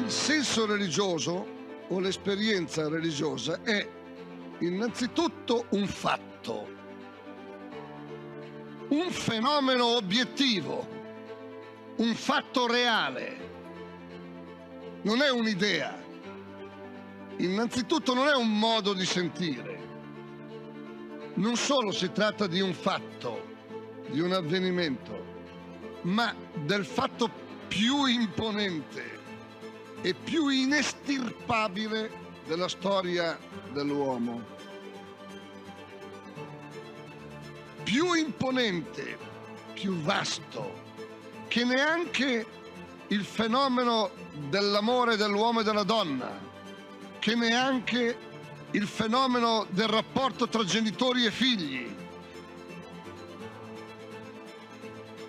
Il senso religioso o l'esperienza religiosa è innanzitutto un fatto, un fenomeno obiettivo, un fatto reale. Non è un'idea. Innanzitutto non è un modo di sentire. Non solo si tratta di un fatto, di un avvenimento, ma del fatto più imponente e più inestirpabile della storia dell'uomo. Più imponente, più vasto, che neanche il fenomeno dell'amore dell'uomo e della donna, che neanche il fenomeno del rapporto tra genitori e figli.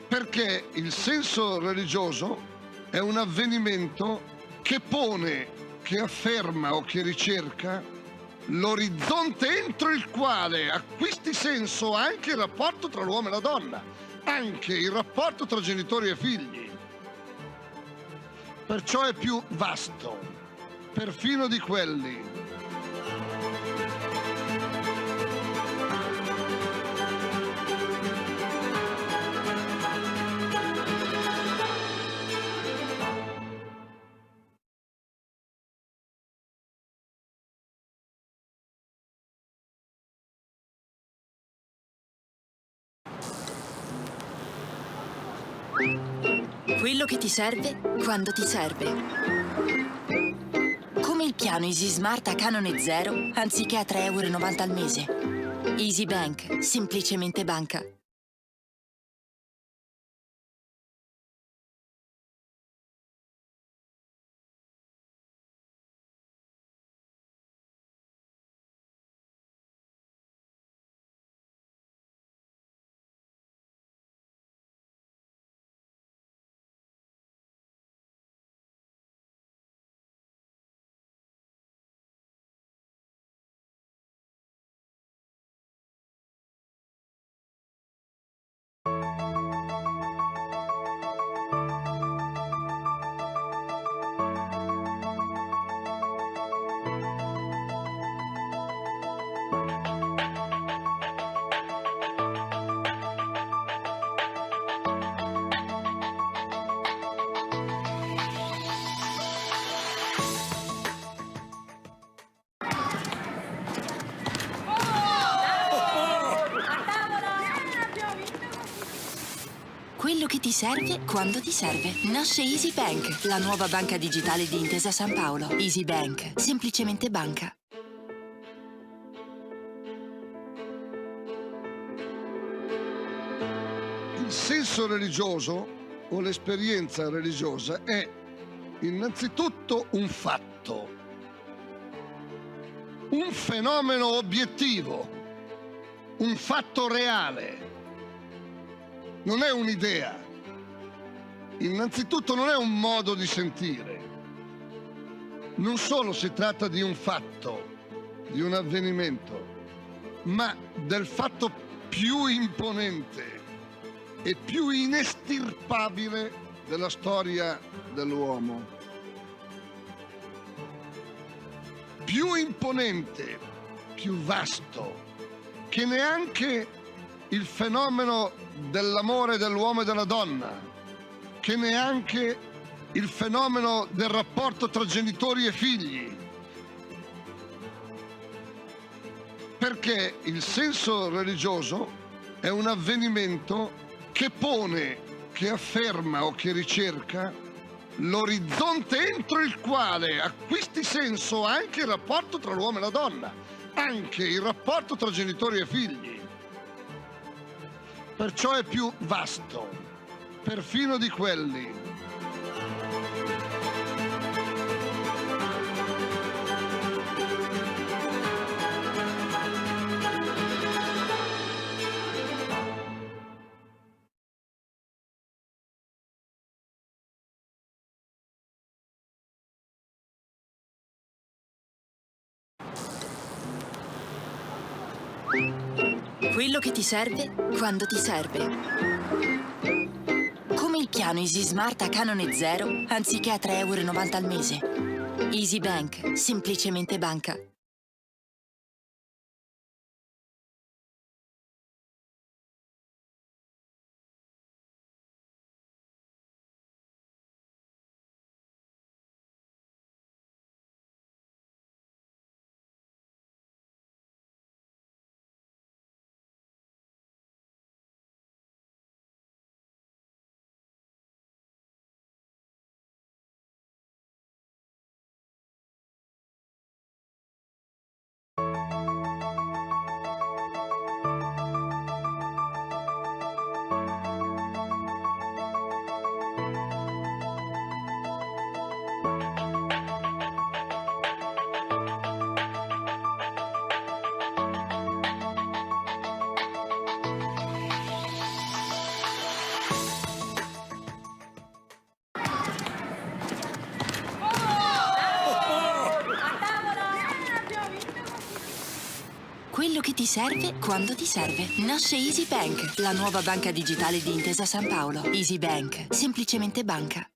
Perché il senso religioso è un avvenimento che pone, che afferma o che ricerca l'orizzonte entro il quale acquisti senso anche il rapporto tra l'uomo e la donna, anche il rapporto tra genitori e figli. Perciò è più vasto, perfino di quelli. Quello che ti serve quando ti serve. Come il piano Easy Smart a canone zero, anziché a 3,90 € al mese. Easy Bank, semplicemente banca. Quello che ti serve quando ti serve. Nasce Easy Bank, la nuova banca digitale di Intesa San Paolo. Easy Bank, semplicemente banca. Il senso religioso o l'esperienza religiosa è innanzitutto un fatto, un fenomeno obiettivo, un fatto reale. Non è un'idea. Innanzitutto non è un modo di sentire. Non solo si tratta di un fatto, di un avvenimento, ma del fatto più imponente e più inestirpabile della storia dell'uomo. Più imponente, più vasto, che neanche il fenomeno dell'amore dell'uomo e della donna, che neanche il fenomeno del rapporto tra genitori e figli. Perché il senso religioso è un avvenimento che pone, che afferma o che ricerca l'orizzonte entro il quale acquisti senso anche il rapporto tra l'uomo e la donna, anche il rapporto tra genitori e figli. Perciò è più vasto, perfino di quelli. Quello che ti serve quando ti serve. Come Come il piano Easy Smart a canone zero, anziché a 3,90 € al mese. Easy Bank, semplicemente banca. Quello che ti serve quando ti serve. Nasce Easy Bank, la nuova banca digitale di Intesa San Paolo. Easy Bank, semplicemente banca.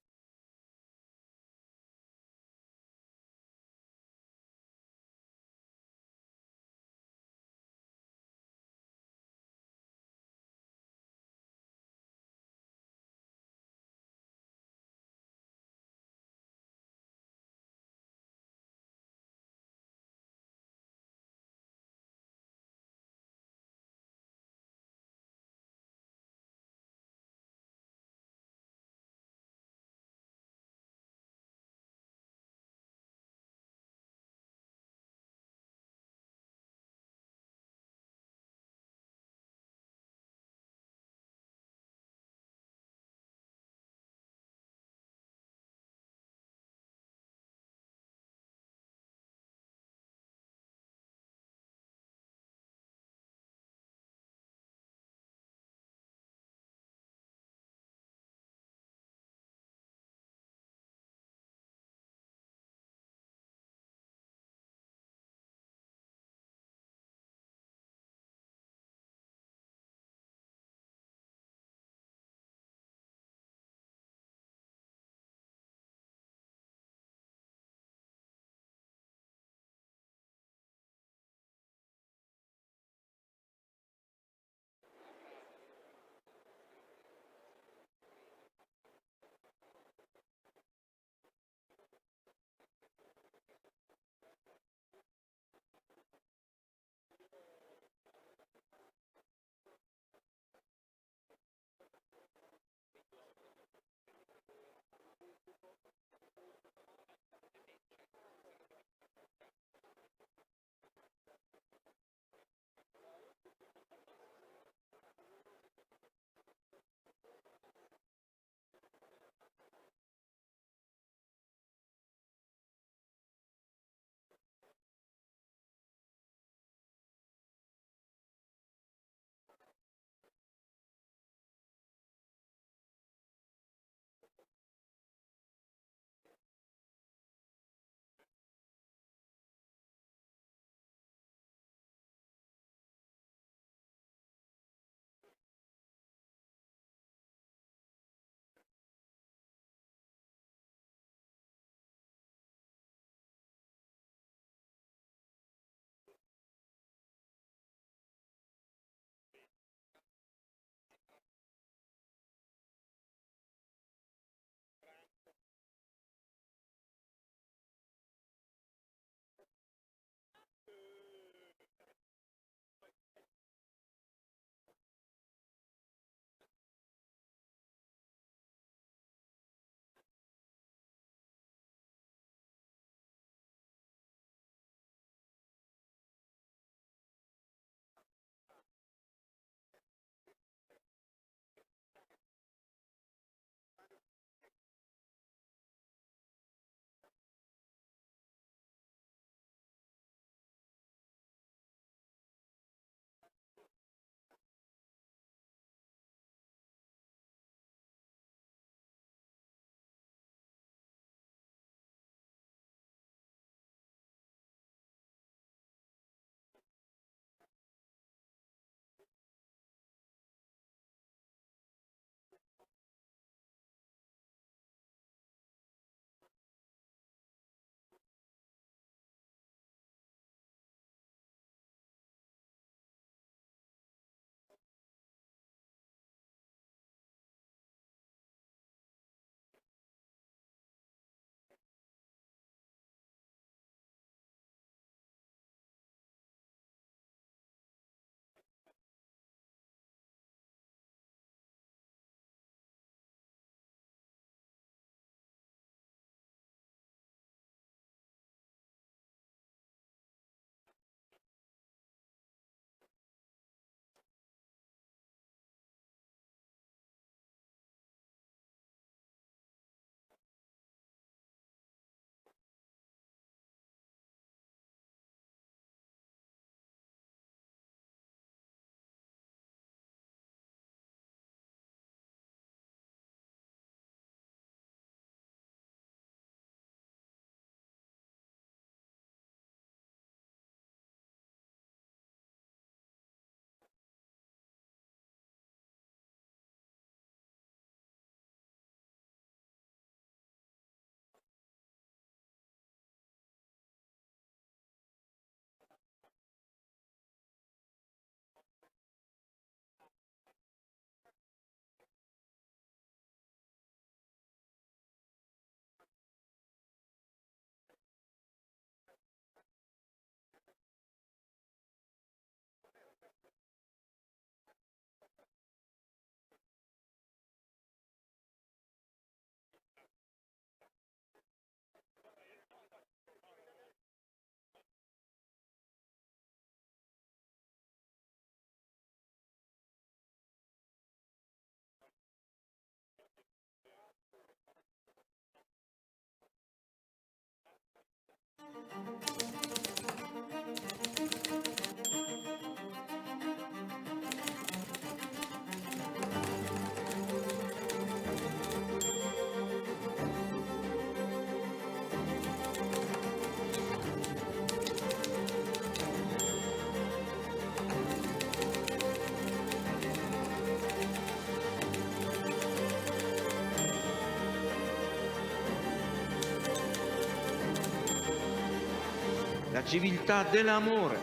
La civiltà dell'amore,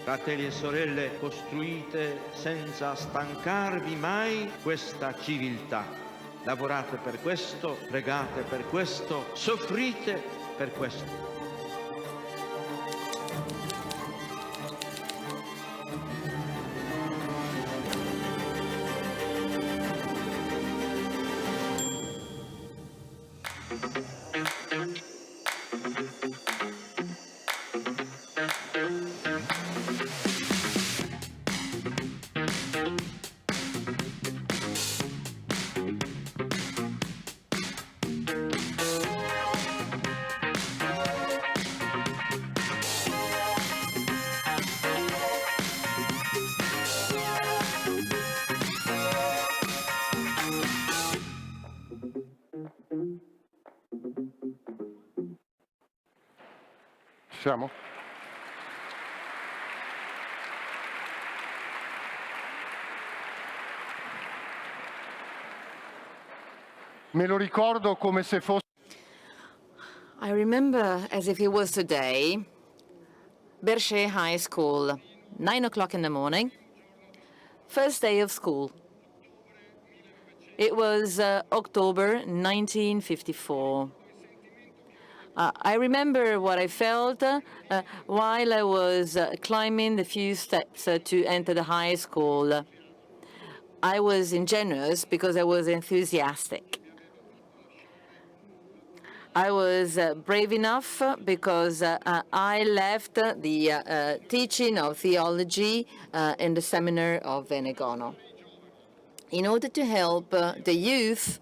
fratelli e sorelle, costruite senza stancarvi mai questa civiltà. Lavorate per questo, pregate per questo, soffrite per questo. Siamo? Me lo ricordo come se fosse... I remember as if it was today, Berchet High School, 9 o'clock in the morning, first day of school. It was October 1954. I remember what I felt while I was climbing the few steps to enter the high school. I was ingenuous because I was enthusiastic. I was brave enough because I left the teaching of theology in the seminary of Venegono in order to help the youth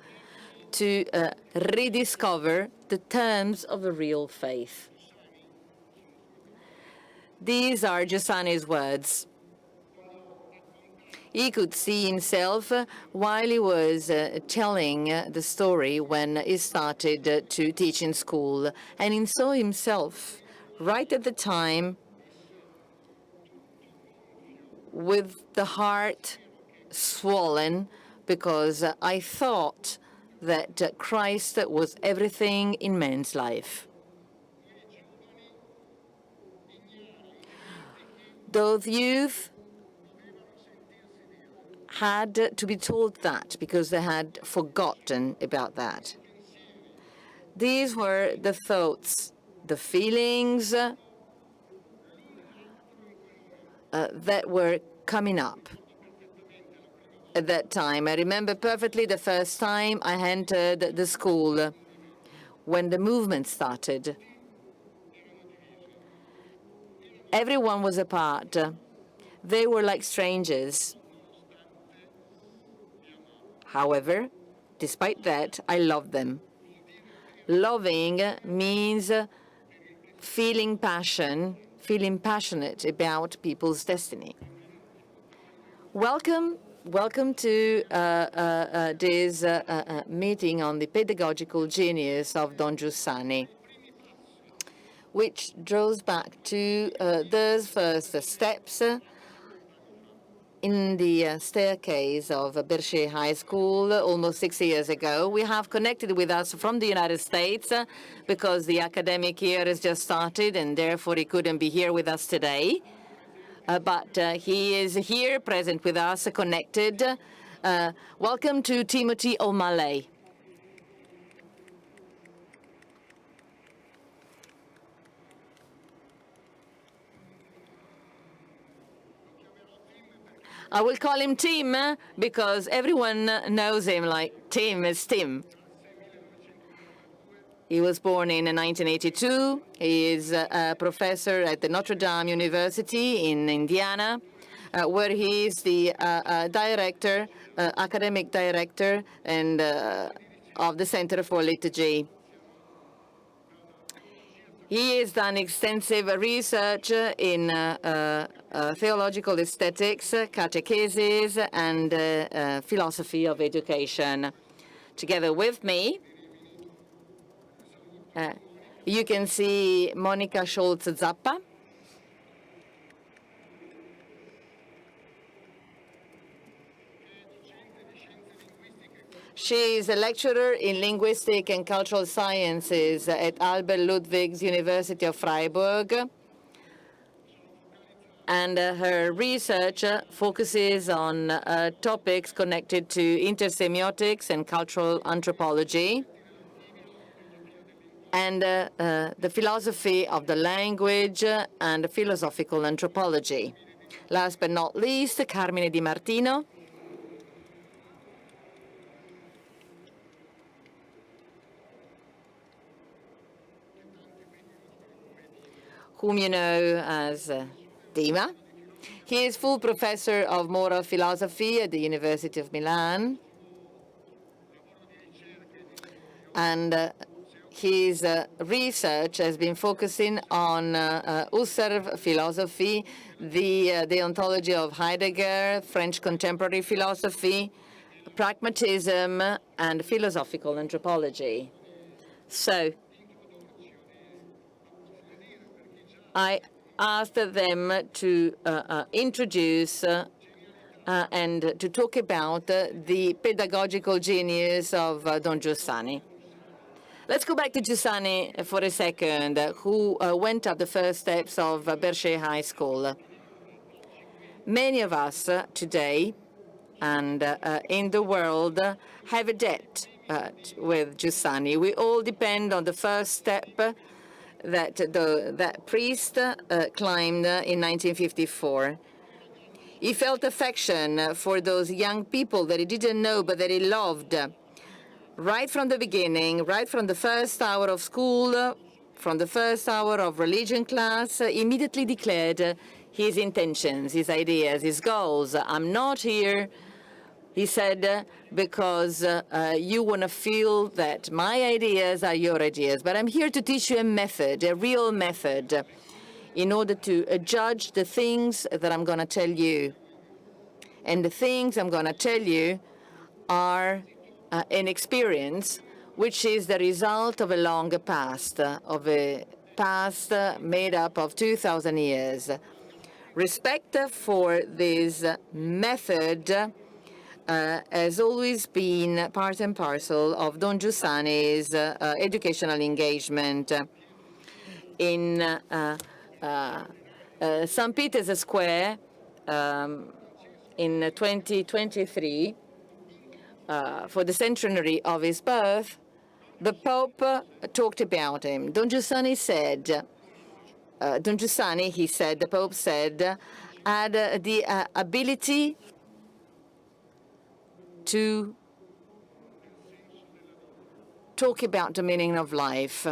to rediscover the terms of a real faith. These are Giussani's words. He could see himself while he was telling the story when he started to teach in school, and he saw himself right at the time with the heart swollen because I thought that Christ was everything in man's life. Those youth had to be told that because they had forgotten about that. These were the thoughts, the feelings that were coming up at that time. I remember perfectly the first time I entered the school when the movement started. Everyone was apart. They were like strangers. However, despite that, I loved them. Loving means feeling passion, feeling passionate about people's destiny. Welcome to this meeting on the pedagogical genius of Don Giussani, which draws back to those first steps in the staircase of Berchet High School almost 60 years ago. We have connected with us from the United States because the academic year has just started and therefore he couldn't be here with us today. But he is here, present with us, connected. Welcome to Timothy O'Malley. I will call him Tim because everyone knows him like Tim is Tim. He was born in 1982. He is a professor at the Notre University in Indiana, where he is the director, academic director, and of the Center for Liturgy. He has done extensive research in theological aesthetics, catechesis, and philosophy of education. Together with me, you can see Monica Scholz-Zappa. She is a lecturer in linguistic and cultural sciences at Albert-Ludwigs University of Freiburg. And her research focuses on topics connected to intersemiotics and cultural anthropology, and the philosophy of the language and philosophical anthropology. Last but not least, Carmine Di Martino, whom you know as Dima. He is full professor of moral philosophy at the University of Milan. And his research has been focusing on Husserl philosophy, the ontology of Heidegger, French contemporary philosophy, pragmatism, and philosophical anthropology. So I asked them to introduce and to talk about the pedagogical genius of Don Giussani. Let's go back to Giussani for a second, who went up the first steps of Berchet High School. Many of us today and in the world have a debt with Giussani. We all depend on the first step that priest climbed in 1954. He felt affection for those young people that he didn't know but that he loved. Right from the beginning, right from the first hour of school, from the first hour of religion class, immediately declared his intentions, his ideas, his goals. I'm not here, he said, because you want to feel that my ideas are your ideas, but I'm here to teach you a method, a real method, in order to judge the things that I'm going to tell you. And the things I'm going to tell you are an experience which is the result of a longer past, of a past made up of 2,000 years. Respect for this method has always been part and parcel of Don Giussani's educational engagement. In St. Peter's Square in 2023, for the centenary of his birth, the Pope talked about him. Don Giussani said, the Pope said, had the ability to talk about the meaning of life.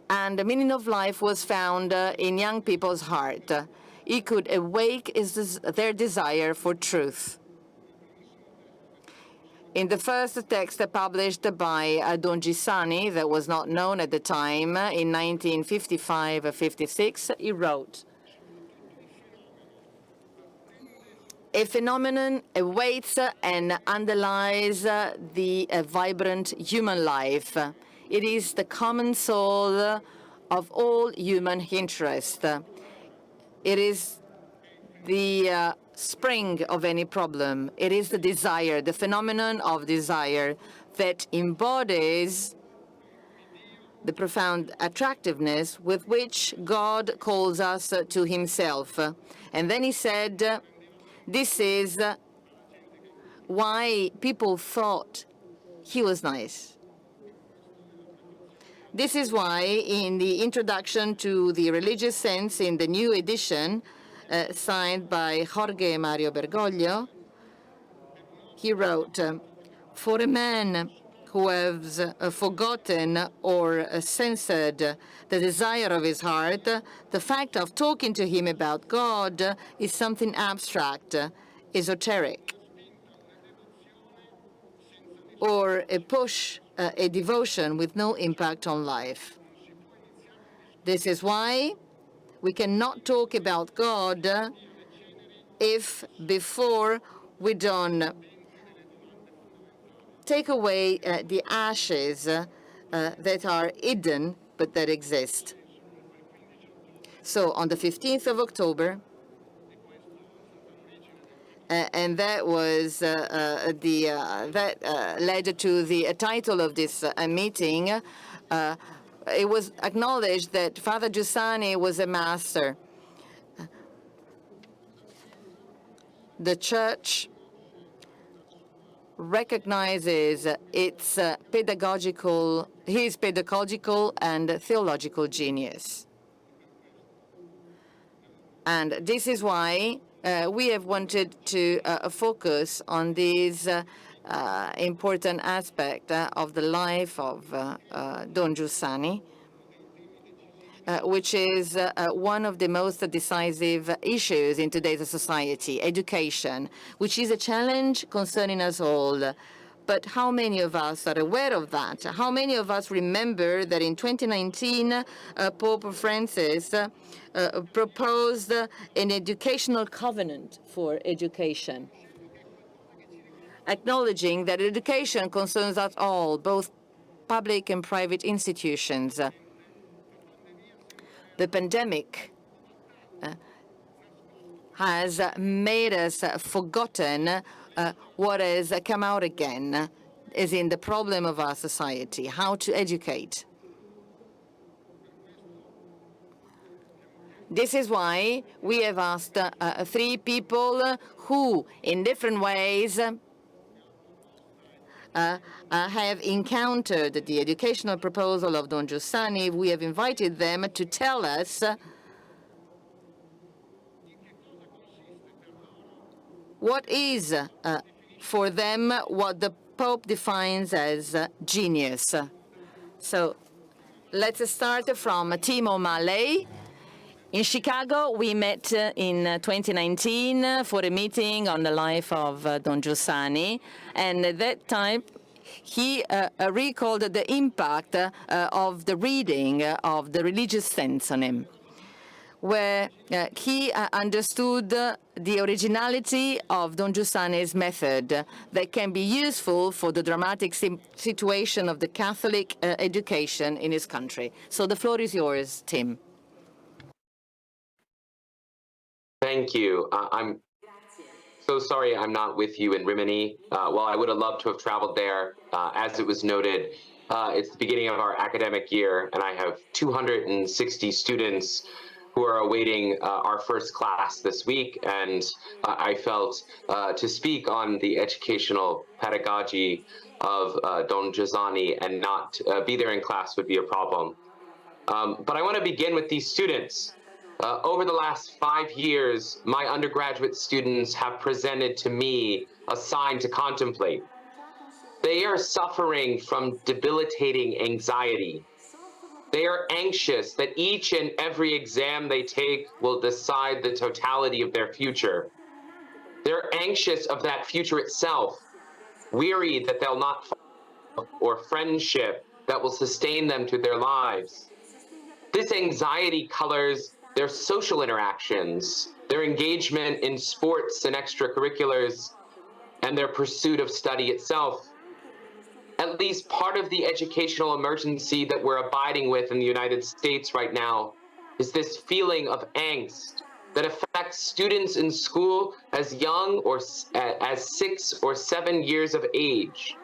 And the meaning of life was found in young people's heart. He could awake their desire for truth. In the first text published by Don Giussani, that was not known at the time, in 1955-56, he wrote, "A phenomenon awaits and underlies the vibrant human life. It is the common soul of all human interest. It is the spring of any problem. It is the desire, the phenomenon of desire that embodies the profound attractiveness with which God calls us to himself." And then he said, this is why people thought he was nice. This is why in the introduction to the religious sense in the new edition, signed by Jorge Mario Bergoglio, he wrote, "For a man who has forgotten or censored the desire of his heart, the fact of talking to him about God is something abstract, esoteric, or a push, a devotion with no impact on life." This is why we cannot talk about God if before we don't take away the ashes that are hidden but that exist. So on the 15th of October, and that was that led to the title of this meeting. It was acknowledged that Father Giussani was a master. The Church recognizes his pedagogical and theological genius. And this is why we have wanted to focus on this important aspect of the life of Don Giussani, which is one of the most decisive issues in today's society, education, which is a challenge concerning us all. But how many of us are aware of that? How many of us remember that in 2019, Pope Francis proposed an educational covenant for education, acknowledging that education concerns us all, both public and private institutions. The pandemic has made us forgotten what has come out again, as in the problem of our society, how to educate. This is why we have asked 3 people who, in different ways, have encountered the educational proposal of Don Giussani. We have invited them to tell us what is, for them, what the Pope defines as genius. So let's start from Tim O'Malley. In Chicago, we met in 2019 for a meeting on the life of Don Giussani, and at that time he recalled the impact of the reading of the religious sense on him, where he understood the originality of Don Giussani's method that can be useful for the dramatic situation of the Catholic education in his country. So the floor is yours, Tim. Thank you. I'm so sorry I'm not with you in Rimini. While I would have loved to have traveled there, as it was noted, it's the beginning of our academic year, and I have 260 students who are awaiting our first class this week, and I felt to speak on the educational pedagogy of Don Giussani and not be there in class would be a problem. But I want to begin with these students. Over the last 5 years, my undergraduate students have presented to me a sign to contemplate. They are suffering from debilitating anxiety. They are anxious that each and every exam they take will decide the totality of their future. They're anxious of that future itself, weary that they'll not find or friendship that will sustain them through their lives. This anxiety colors their social interactions, their engagement in sports and extracurriculars, and their pursuit of study itself. At least part of the educational emergency that we're abiding with in the United States right now is this feeling of angst that affects students in school as young or as 6 or 7 years of age.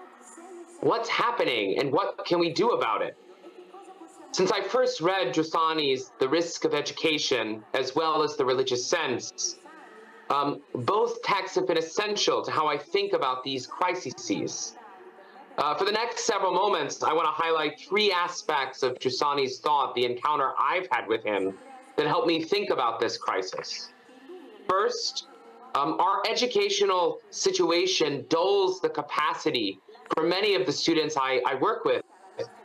What's happening and what can we do about it? Since I first read Giussani's The Risk of Education, as well as The Religious Sense, both texts have been essential to how I think about these crises. For the next several moments, I want to highlight 3 aspects of Giussani's thought, the encounter I've had with him, that helped me think about this crisis. First, our educational situation dulls the capacity for many of the students I work with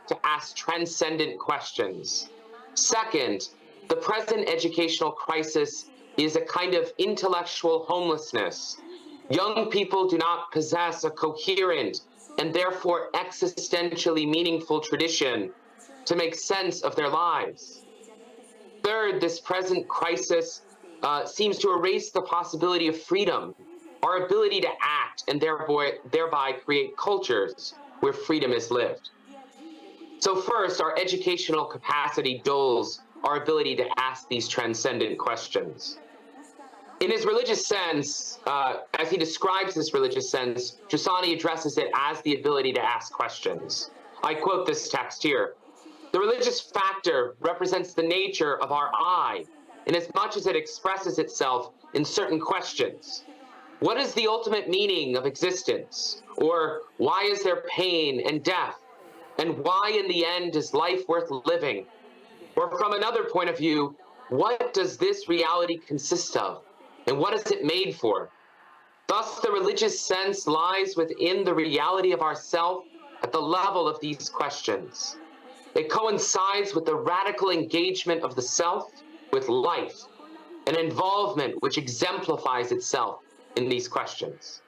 to ask transcendent questions. Second, the present educational crisis is a kind of intellectual homelessness. Young people do not possess a coherent and therefore existentially meaningful tradition to make sense of their lives. Third, this present crisis seems to erase the possibility of freedom, our ability to act and thereby create cultures where freedom is lived. So first, our educational capacity dulls our ability to ask these transcendent questions. In his religious sense, as he describes this religious sense, Giussani addresses it as the ability to ask questions. I quote this text here. The religious factor represents the nature of our I, in as much as it expresses itself in certain questions. What is the ultimate meaning of existence? Or why is there pain and death? And why in the end is life worth living? Or from another point of view, what does this reality consist of? And what is it made for? Thus, the religious sense lies within the reality of ourself at the level of these questions. It coincides with the radical engagement of the self with life, an involvement which exemplifies itself in these questions.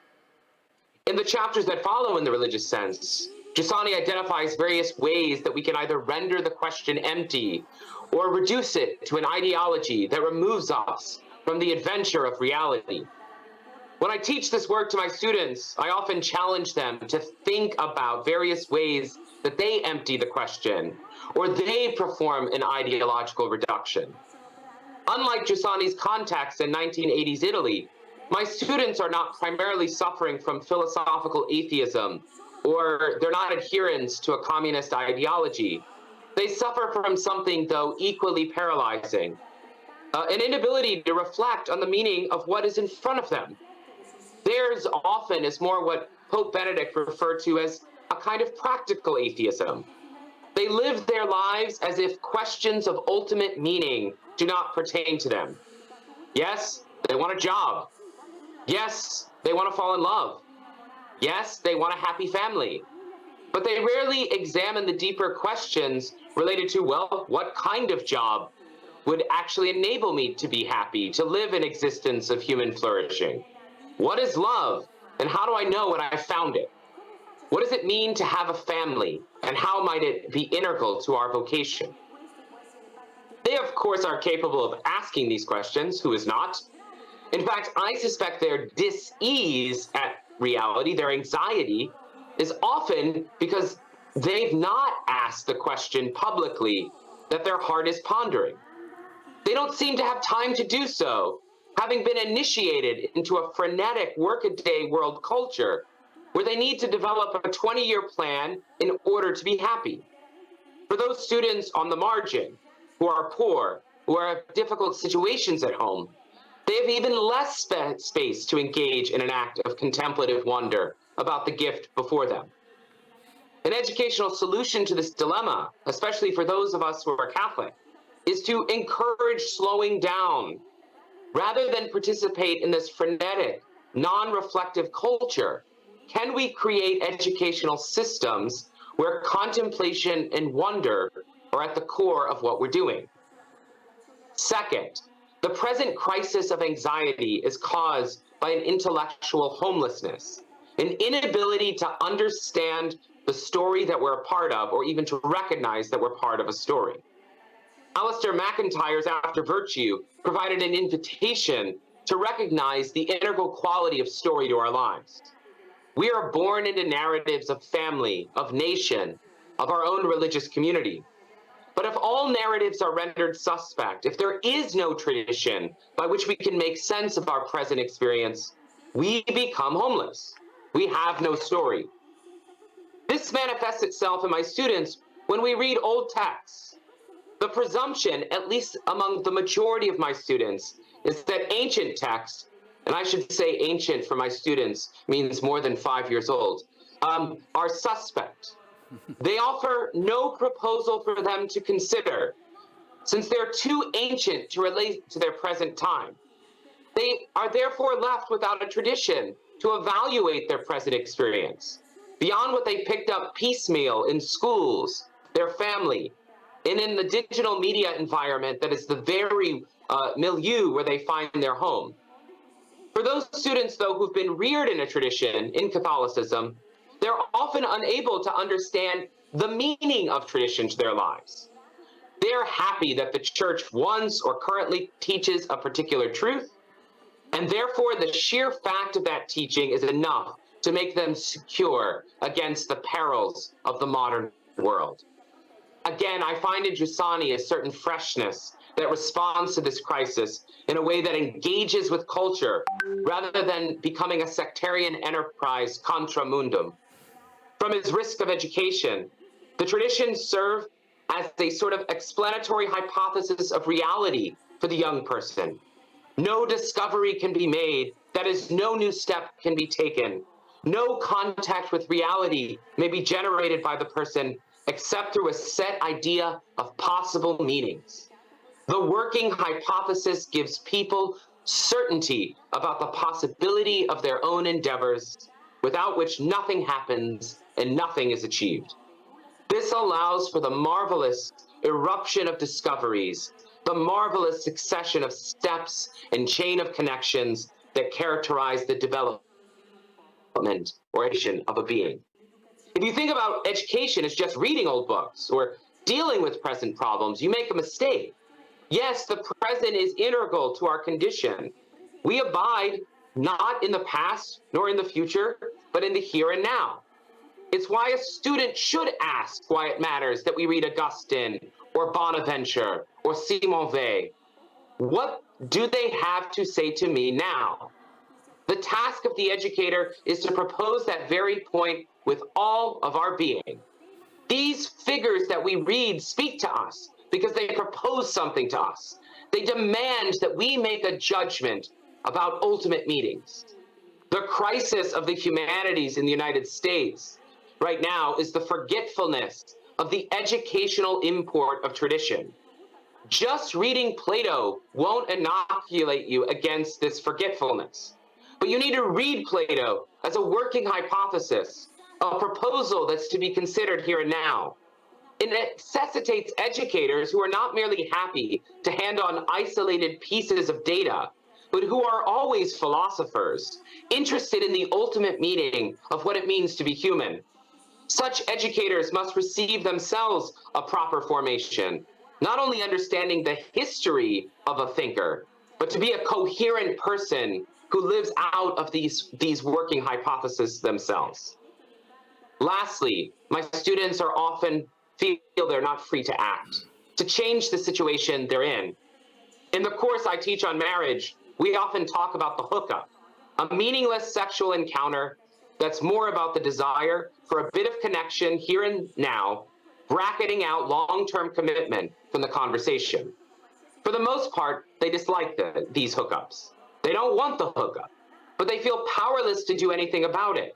In the chapters that follow in the religious sense, Giussani identifies various ways that we can either render the question empty or reduce it to an ideology that removes us from the adventure of reality. When I teach this work to my students, I often challenge them to think about various ways that they empty the question or they perform an ideological reduction. Unlike Giussani's context in 1980s Italy, my students are not primarily suffering from philosophical atheism, or they're not adherents to a communist ideology. They suffer from something, though, equally paralyzing, an inability to reflect on the meaning of what is in front of them. Theirs often is more what Pope Benedict referred to as a kind of practical atheism. They live their lives as if questions of ultimate meaning do not pertain to them. Yes, they want a job. Yes, they want to fall in love. Yes, they want a happy family. But they rarely examine the deeper questions related to, well, what kind of job would actually enable me to be happy, to live an existence of human flourishing? What is love, and how do I know when I found it? What does it mean to have a family, and how might it be integral to our vocation? They, of course, are capable of asking these questions. Who is not? In fact, I suspect their dis-ease at reality, their anxiety, is often because they've not asked the question publicly that their heart is pondering. They don't seem to have time to do so, having been initiated into a frenetic workaday world culture where they need to develop a 20-year plan in order to be happy. For those students on the margin, who are poor, who are in difficult situations at home, they have even less space to engage in an act of contemplative wonder about the gift before them. An educational solution to this dilemma, especially for those of us who are Catholic, is to encourage slowing down. Rather than participate in this frenetic, non-reflective culture, can we create educational systems where contemplation and wonder are at the core of what we're doing? Second, the present crisis of anxiety is caused by an intellectual homelessness, an inability to understand the story that we're a part of, or even to recognize that we're part of a story. Alistair MacIntyre's After Virtue provided an invitation to recognize the integral quality of story to our lives. We are born into narratives of family, of nation, of our own religious community. But if all narratives are rendered suspect, if there is no tradition by which we can make sense of our present experience, we become homeless. We have no story. This manifests itself in my students when we read old texts. The presumption, at least among the majority of my students, is that ancient texts, and I should say ancient for my students means more than 5 years old, are suspect. They offer no proposal for them to consider, since they're too ancient to relate to their present time. They are therefore left without a tradition to evaluate their present experience, beyond what they picked up piecemeal in schools, their family, and in the digital media environment that is the very milieu where they find their home. For those students, though, who've been reared in a tradition in Catholicism, they're often unable to understand the meaning of tradition to their lives. They're happy that the church once or currently teaches a particular truth, and therefore the sheer fact of that teaching is enough to make them secure against the perils of the modern world. Again, I find in Giussani a certain freshness that responds to this crisis in a way that engages with culture rather than becoming a sectarian enterprise contra mundum. From his Risk of Education, the traditions serve as a sort of explanatory hypothesis of reality for the young person. No discovery can be made, that is, no new step can be taken. No contact with reality may be generated by the person except through a set idea of possible meanings. The working hypothesis gives people certainty about the possibility of their own endeavors, without which nothing happens and nothing is achieved. This allows for the marvelous eruption of discoveries, the marvelous succession of steps and chain of connections that characterize the development or action of a being. If you think about education as just reading old books or dealing with present problems, you make a mistake. Yes, the present is integral to our condition. We abide not in the past nor in the future, but in the here and now. It's why a student should ask why it matters that we read Augustine or Bonaventure or Simon Weil. What do they have to say to me now? The task of the educator is to propose that very point with all of our being. These figures that we read speak to us because they propose something to us. They demand that we make a judgment about ultimate meanings. The crisis of the humanities in the United States right now is the forgetfulness of the educational import of tradition. Just reading Plato won't inoculate you against this forgetfulness. But you need to read Plato as a working hypothesis, a proposal that's to be considered here and now. It necessitates educators who are not merely happy to hand on isolated pieces of data, but who are always philosophers, interested in the ultimate meaning of what it means to be human. Such educators must receive themselves a proper formation, not only understanding the history of a thinker, but to be a coherent person who lives out of these working hypotheses themselves. Lastly, my students are often feel they're not free to act, to change the situation they're in. In the course I teach on marriage, we often talk about the hookup, a meaningless sexual encounter that's more about the desire for a bit of connection here and now, bracketing out long-term commitment from the conversation. For the most part, they dislike these hookups. They don't want the hookup, but they feel powerless to do anything about it.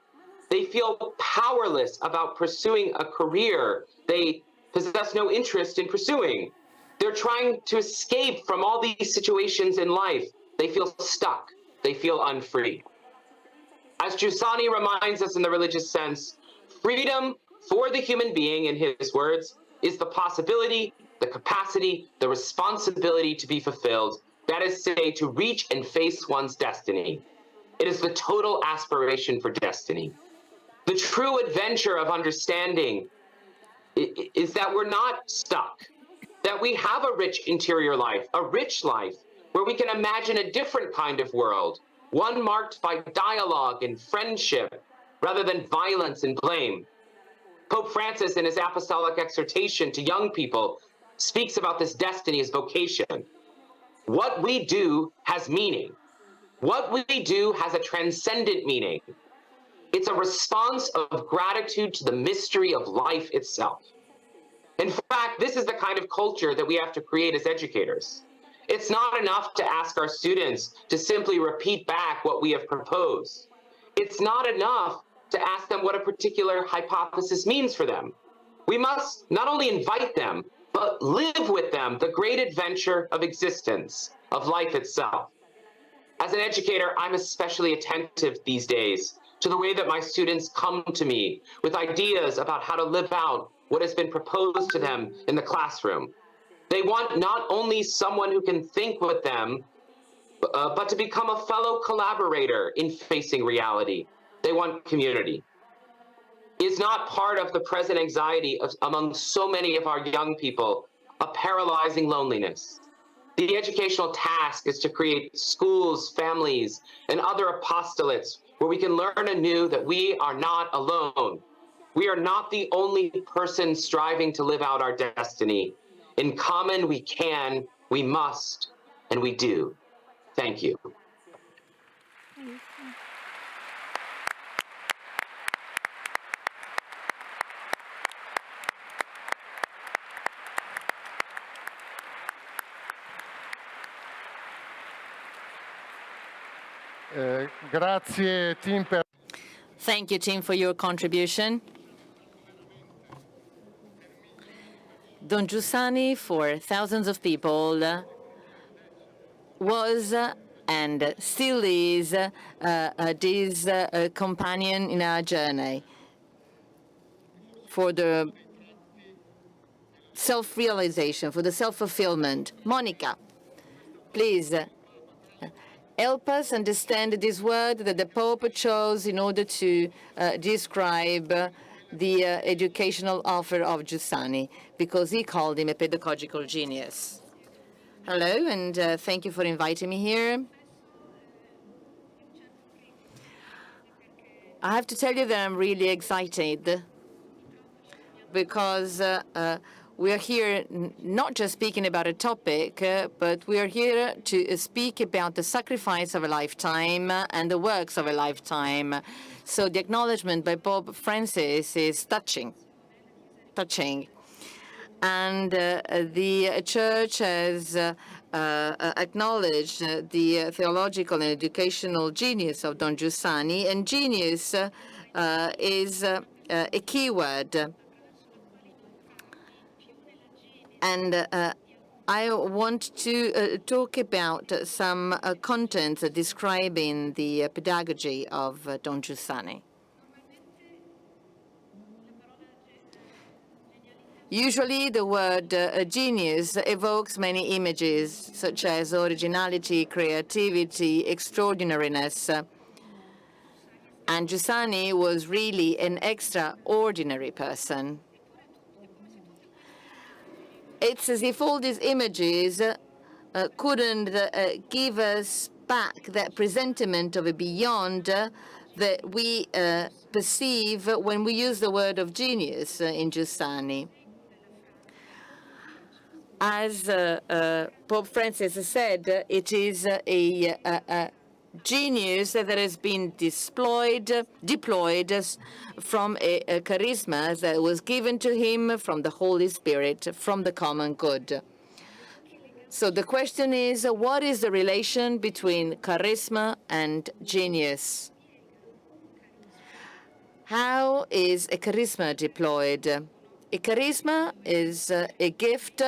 They feel powerless about pursuing a career they possess no interest in pursuing. They're trying to escape from all these situations in life. They feel stuck. They feel unfree. As Giussani reminds us in the religious sense, freedom for the human being, in his words, is the possibility, the capacity, the responsibility to be fulfilled. That is to say, to reach and face one's destiny. It is the total aspiration for destiny. The true adventure of understanding is that we're not stuck, that we have a rich interior life, a rich life, where we can imagine a different kind of world, one marked by dialogue and friendship, rather than violence and blame. Pope Francis, in his apostolic exhortation to young people, speaks about this destiny as vocation. What we do has meaning. What we do has a transcendent meaning. It's a response of gratitude to the mystery of life itself. In fact, this is the kind of culture that we have to create as educators. It's not enough to ask our students to simply repeat back what we have proposed. It's not enough to ask them what a particular hypothesis means for them. We must not only invite them, but live with them the great adventure of existence, of life itself. As an educator, I'm especially attentive these days to the way that my students come to me with ideas about how to live out what has been proposed to them in the classroom. They want not only someone who can think with them, but to become a fellow collaborator in facing reality. They want community. Is not part of the present anxiety among so many of our young people a paralyzing loneliness. The educational task is to create schools, families, and other apostolates where we can learn anew that we are not alone. We are not the only person striving to live out our destiny. In common, we can, we must, and we do. Thank you. Grazie team per... Thank you, team, for your contribution. Don Giussani, for thousands of people, was and still is this companion in our journey for the self-realization, for the self-fulfillment. Monica, please help us understand this word that the Pope chose in order to describe the educational offer of Giussani, because he called him a pedagogical genius. Hello, and thank you for inviting me here. I have to tell you that I'm really excited because we are here not just speaking about a topic, but we are here to speak about the sacrifice of a lifetime and the works of a lifetime. So the acknowledgement by Pope Francis is touching. And the Church has acknowledged the theological and educational genius of Don Giussani, and genius is a key word. And I want to talk about some contents describing the pedagogy of Don Giussani. Usually the word genius evokes many images, such as originality, creativity, extraordinariness. And Giussani was really an extraordinary person. It's as if all these images couldn't give us back that presentiment of a beyond that we perceive when we use the word of genius in Giussani. As Pope Francis said, it is a genius that has been deployed from a charisma that was given to him from the Holy Spirit, from the common good. So the question is, what is the relation between charisma and genius? How is a charisma deployed? A charisma is a gift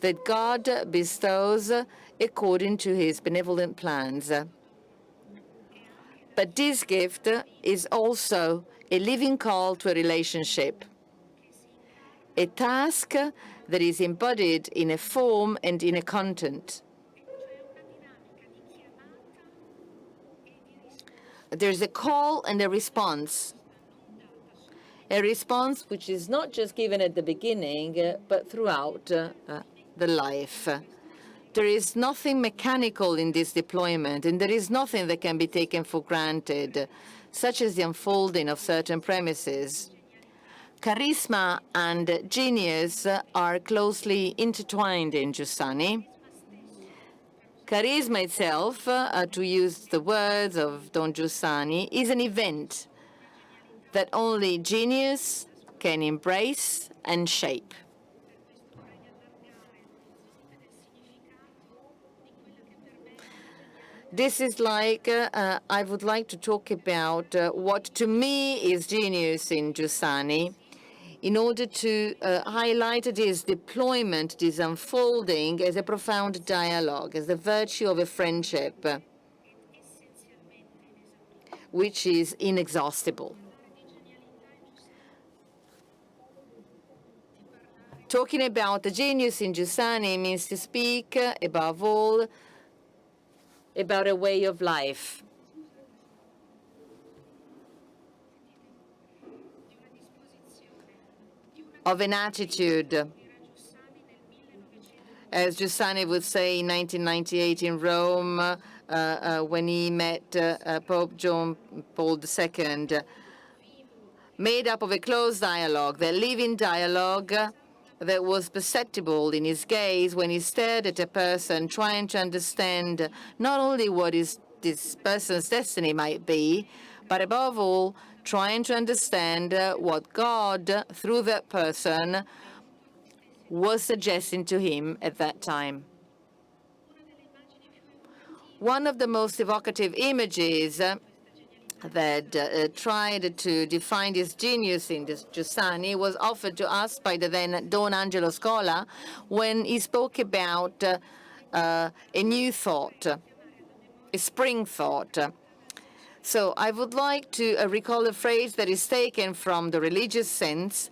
that God bestows according to his benevolent plans. But this gift is also a living call to a relationship, a task that is embodied in a form and in a content. There's a call and a response which is not just given at the beginning, but throughout the life. There is nothing mechanical in this deployment, and there is nothing that can be taken for granted, such as the unfolding of certain premises. Charisma and genius are closely intertwined in Giussani. Charisma itself, to use the words of Don Giussani, is an event that only genius can embrace and shape. This is like, I would like to talk about what to me is genius in Giussani, in order to highlight this deployment, this unfolding as a profound dialogue, as the virtue of a friendship, which is inexhaustible. Talking about the genius in Giussani means to speak, above all, about a way of life. Of an attitude as Giussani would say in 1998 in Rome when he met Pope John Paul II, made up of a close dialogue, the living dialogue that was perceptible in his gaze when he stared at a person, trying to understand not only what this person's destiny might be, but above all, trying to understand what God, through that person, was suggesting to him at that time. One of the most evocative images that tried to define his genius in this Giussani was offered to us by the then Don Angelo Scola when he spoke about a new thought, a spring thought. So I would like to recall a phrase that is taken from the religious sense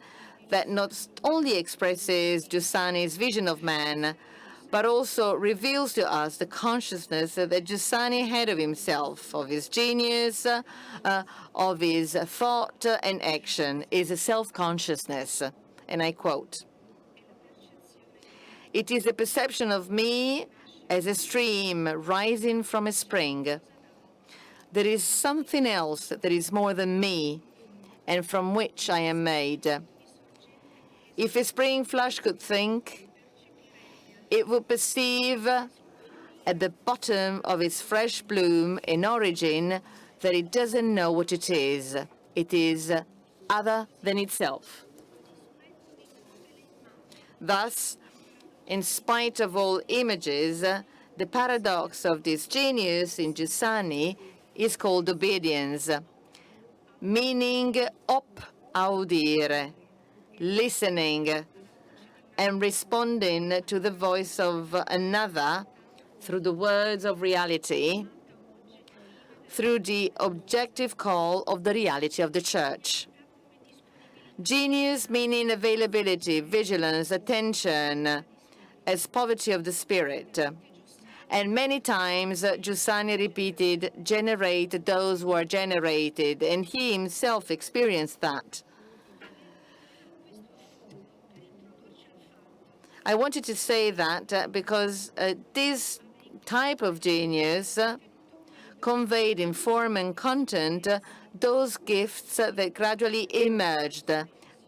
that not only expresses Giussani's vision of man, but also reveals to us the consciousness that Giussani had of himself, of his genius, of his thought and action, is a self-consciousness. And I quote, "It is a perception of me as a stream rising from a spring. There is something else that is more than me and from which I am made. If a spring flush could think, it would perceive at the bottom of its fresh bloom an origin that it doesn't know what it is. It is other than itself." Thus, in spite of all images, the paradox of this genius in Giussani is called obedience, meaning op audire, listening and responding to the voice of another through the words of reality, through the objective call of the reality of the Church. Genius meaning availability, vigilance, attention, as poverty of the spirit. And many times Giussani repeated, "Generate those who are generated," and he himself experienced that. I wanted to say that because this type of genius conveyed in form and content those gifts that gradually emerged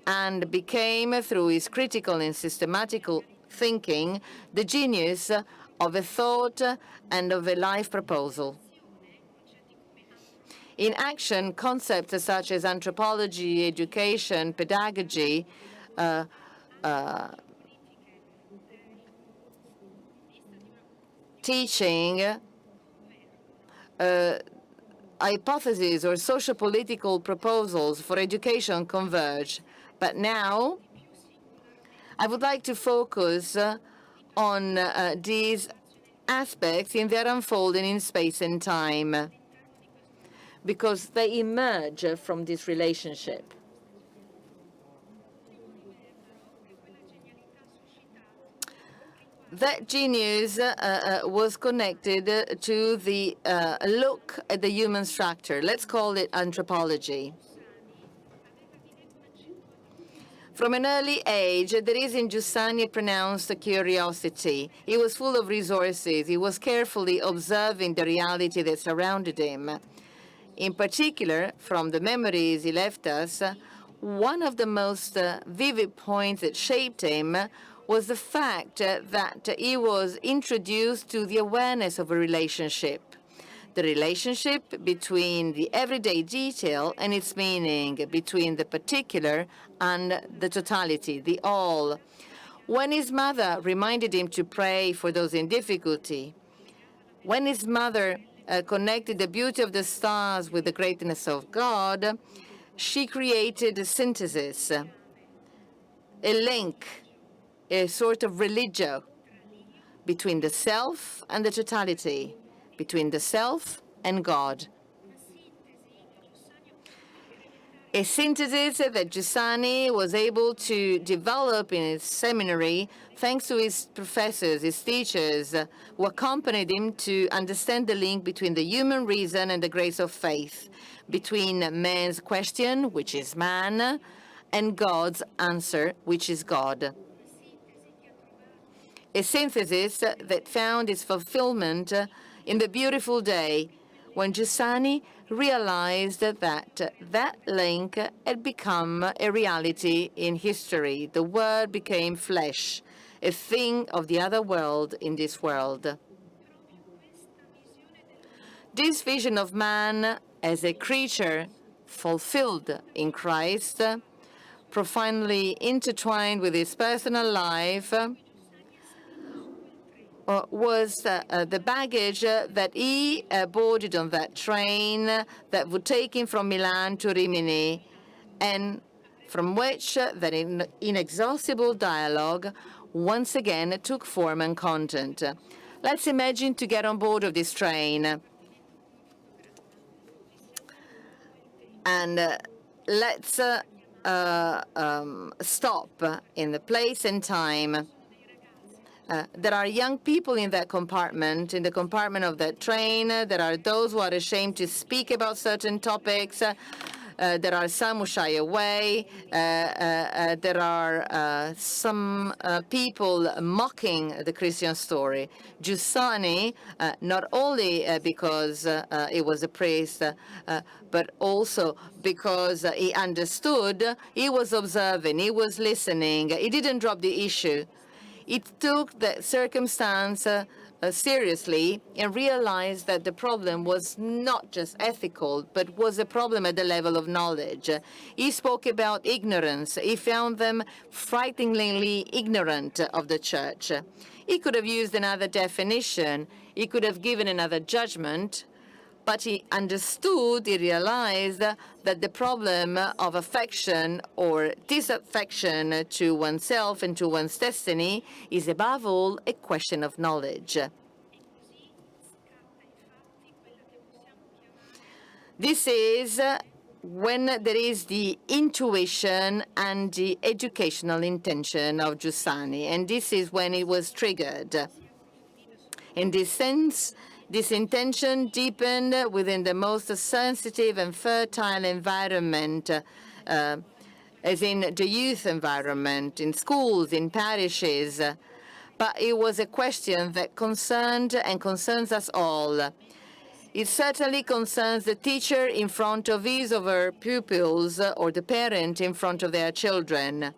and became, through his critical and systematical thinking, the genius of a thought and of a life proposal. In action, concepts such as anthropology, education, pedagogy, teaching, hypotheses or socio-political proposals for education converge. But now, I would like to focus on these aspects in their unfolding in space and time, because they emerge from this relationship. That genius was connected to the look at the human structure. Let's call it anthropology. From an early age, there is in Giussani a pronounced curiosity. He was full of resources. He was carefully observing the reality that surrounded him. In particular, from the memories he left us, one of the most vivid points that shaped him was the fact that he was introduced to the awareness of a relationship. The relationship between the everyday detail and its meaning, between the particular and the totality, the all. When his mother reminded him to pray for those in difficulty, when his mother connected the beauty of the stars with the greatness of God, she created a synthesis, a link, a sort of religio between the self and the totality, between the self and God. A synthesis that Giussani was able to develop in his seminary thanks to his professors, his teachers, who accompanied him to understand the link between the human reason and the grace of faith, between man's question, which is man, and God's answer, which is God. a synthesis that found its fulfillment in the beautiful day when Giussani realized that that link had become a reality in history. The word became flesh, a thing of the other world in this world. This vision of man as a creature fulfilled in Christ, profoundly intertwined with his personal life, was the baggage that he boarded on that train that would take him from Milan to Rimini, and from which that inexhaustible dialogue once again took form and content. Let's imagine to get on board of this train. And let's stop in the place and time. There are young people in that compartment, in the compartment of that train. There are those who are ashamed to speak about certain topics. There are some who shy away. There are some people mocking the Christian story. Giussani, not only because he was a priest, but also because he understood, he was observing, he was listening, he didn't drop the issue. He took the circumstance seriously and realized that the problem was not just ethical, but was a problem at the level of knowledge. He spoke about ignorance. He found them frighteningly ignorant of the church. He could have used another definition. He could have given another judgment. But he understood, he realized that the problem of affection or disaffection to oneself and to one's destiny is above all a question of knowledge. This is when there is the intuition and the educational intention of Giussani, and this is when it was triggered. In this sense, this intention deepened within the most sensitive and fertile environment, as in the youth environment, in schools, in parishes. But it was a question that concerned and concerns us all. It certainly concerns the teacher in front of his or her pupils, or the parent in front of their children.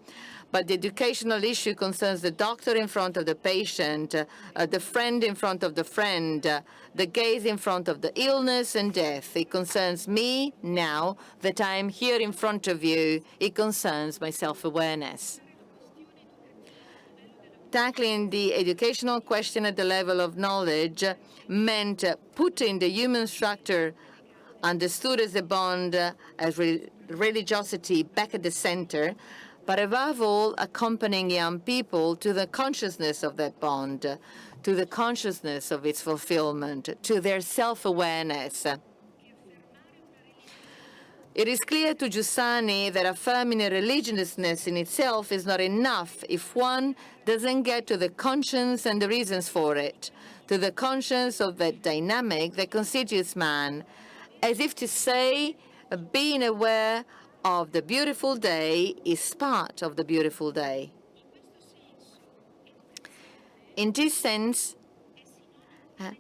But the educational issue concerns the doctor in front of the patient, the friend in front of the friend, the gaze in front of the illness and death. It concerns me now that I am here in front of you. It concerns my self-awareness. Tackling the educational question at the level of knowledge meant putting the human structure understood as a bond, as religiosity, back at the center, but above all, accompanying young people to the consciousness of that bond, to the consciousness of its fulfillment, to their self-awareness. It is clear to Giussani that affirming a religiousness in itself is not enough if one doesn't get to the conscience and the reasons for it, to the conscience of that dynamic that constitutes man, as if to say, being aware of the beautiful day is part of the beautiful day. In this sense,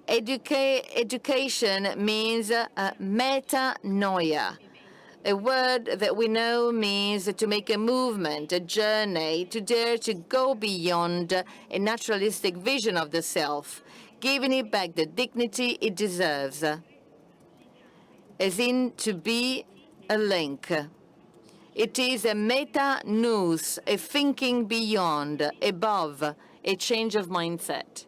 education means metanoia, a word that we know means to make a movement, a journey, to dare to go beyond a naturalistic vision of the self, giving it back the dignity it deserves, as in to be a link. It is a meta-nous, a thinking beyond, above, a change of mindset.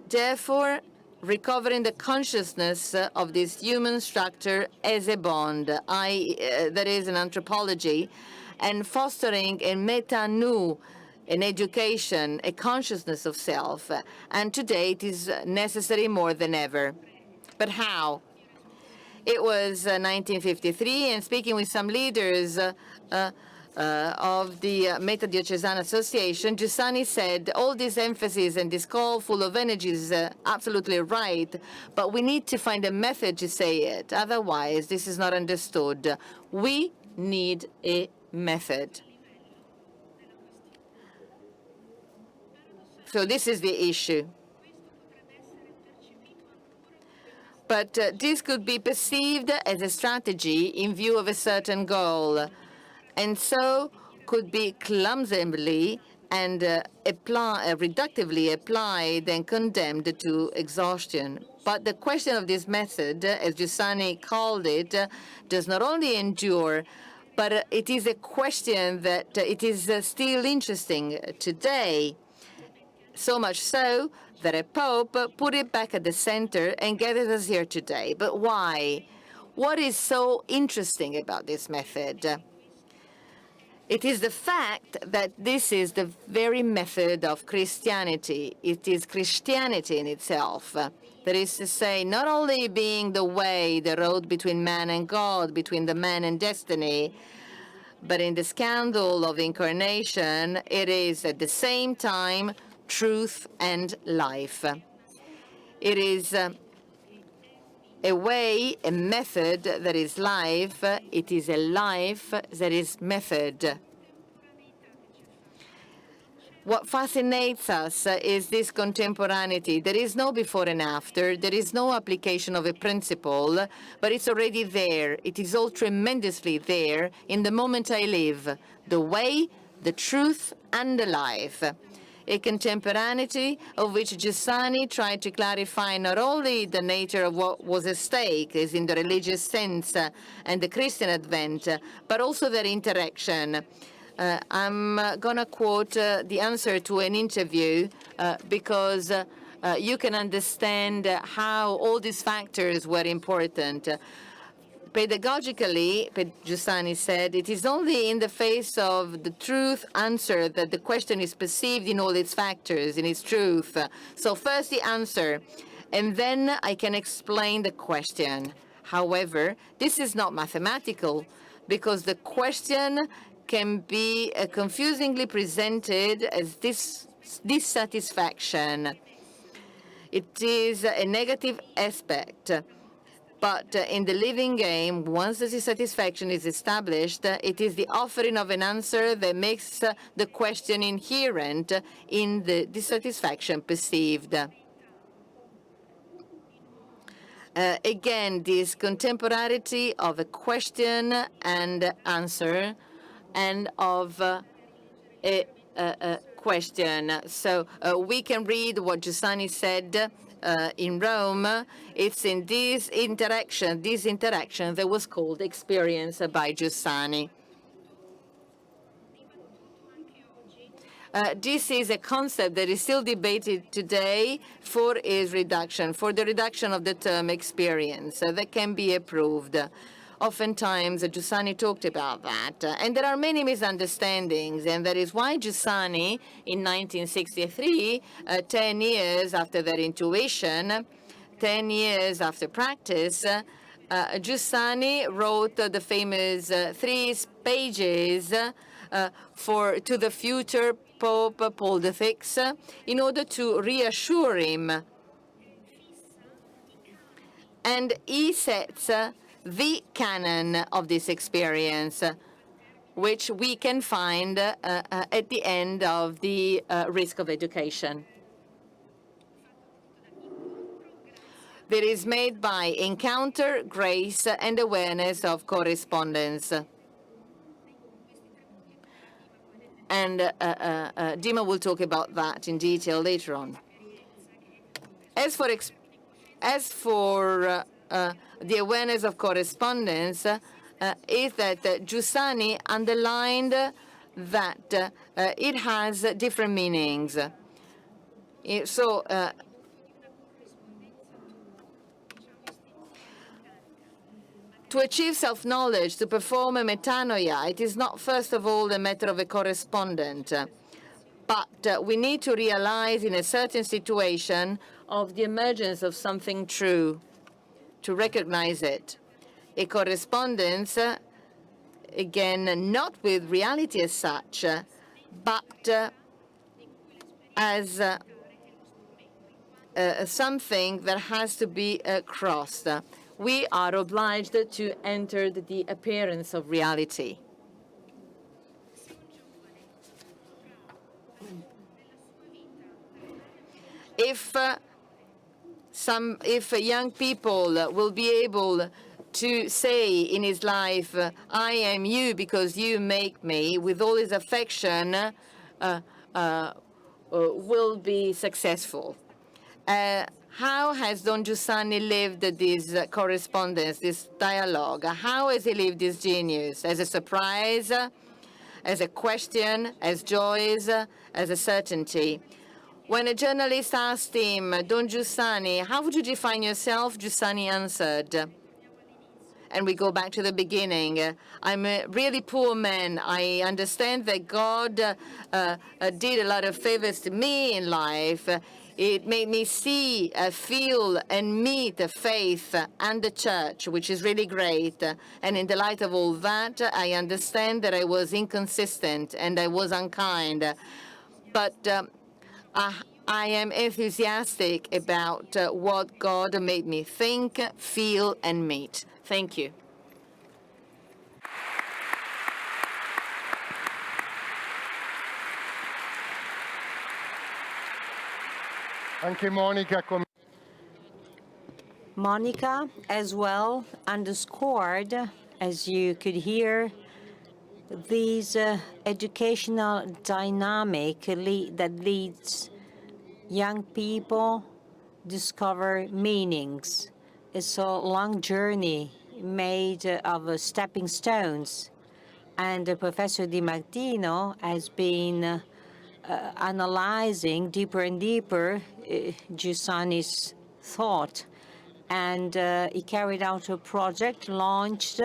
Therefore, recovering the consciousness of this human structure as a bond, that is an anthropology, and fostering a meta-nous, an education, a consciousness of self. And today it is necessary more than ever. But how? It was 1953, and speaking with some leaders of the Metadiocesan Association, Giussani said, all this emphasis and this call full of energy is absolutely right, but we need to find a method to say it. Otherwise, this is not understood. We need a method. So this is the issue. But this could be perceived as a strategy in view of a certain goal, and so could be clumsily and reductively applied and condemned to exhaustion. But the question of this method, as Giussani called it, does not only endure, but it is a question that it is still interesting today. So much so that a pope put it back at the center and gathered us here today. But why? What is so interesting about this method? It is the fact that this is the very method of Christianity. It is Christianity in itself. That is to say, not only being the way, the road between man and God, between the man and destiny, but in the scandal of incarnation, it is at the same time truth and life. It is a way, a method that is life. It is a life that is method. What fascinates us is this contemporaneity. There is no before and after. There is no application of a principle, but it's already there. It is all tremendously there in the moment I live, the way, the truth, and the life. A contemporaneity of which Giussani tried to clarify not only the nature of what was at stake, as in the religious sense and the Christian advent, but also their interaction. I'm going to quote the answer to an interview because you can understand how all these factors were important. Pedagogically, Giussani said, it is only in the face of the truth answer that the question is perceived in all its factors, in its truth. So first the answer, and then I can explain the question. However, this is not mathematical, because the question can be confusingly presented as dissatisfaction. It is a negative aspect. But in the living game, once the dissatisfaction is established, it is the offering of an answer that makes the question inherent in the dissatisfaction perceived. Again, this contemporaneity of a question and answer and of a question. So we can read what Giussani said in Rome. It's in this interaction that was called experience by Giussani. This is a concept that is still debated today for its reduction, for the reduction of the term experience that can be approved. Oftentimes, Giussani talked about that. And there are many misunderstandings, and that is why Giussani, in 1963, 10 years after their intuition, 10 years after practice, Giussani wrote the famous 3 pages to the future Pope Paul VI in order to reassure him. And he sets the canon of this experience, which we can find at the end of the risk of education. That is made by encounter, grace, and awareness of correspondence. And Dima will talk about that in detail later on. As for the awareness of correspondence, is that Giussani underlined that it has different meanings. So, to achieve self-knowledge, to perform a metanoia, it is not first of all a matter of a correspondent, but we need to realize in a certain situation of the emergence of something true, to recognize it. A correspondence, again, not with reality as such, but as something that has to be crossed. We are obliged to enter the appearance of reality. if young people will be able to say in his life, I am you because you make me, with all his affection, will be successful. How has Don Giussani lived this correspondence, this dialogue? How has he lived this genius? As a surprise, as a question, as joys, as a certainty? When a journalist asked him, Don Giussani, how would you define yourself? Giussani answered, and we go back to the beginning, I'm a really poor man. I understand that God did a lot of favors to me in life. It made me see, feel, and meet the faith and the church, which is really great. And in the light of all that, I understand that I was inconsistent and I was unkind. But I am enthusiastic about what God made me think, feel, and meet. Thank you. Anche Monica as well underscored, as you could hear, these educational dynamic that leads young people discover meanings. It's a long journey made of stepping stones. And Professor Di Martino has been analyzing deeper and deeper Giussani's thought. And he carried out a project launched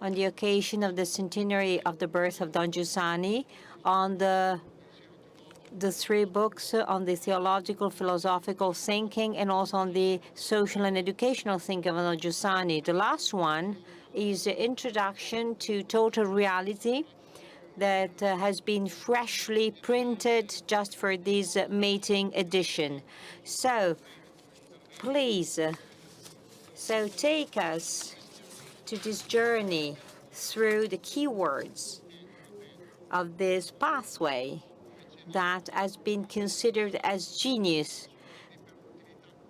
on the occasion of the centenary of the birth of Don Giussani on the 3 books on the theological, philosophical thinking, and also on the social and educational thinking of Don Giussani. The last one is the introduction to total reality that has been freshly printed just for this meeting edition. So please, so take us to this journey through the keywords of this pathway that has been considered as genius,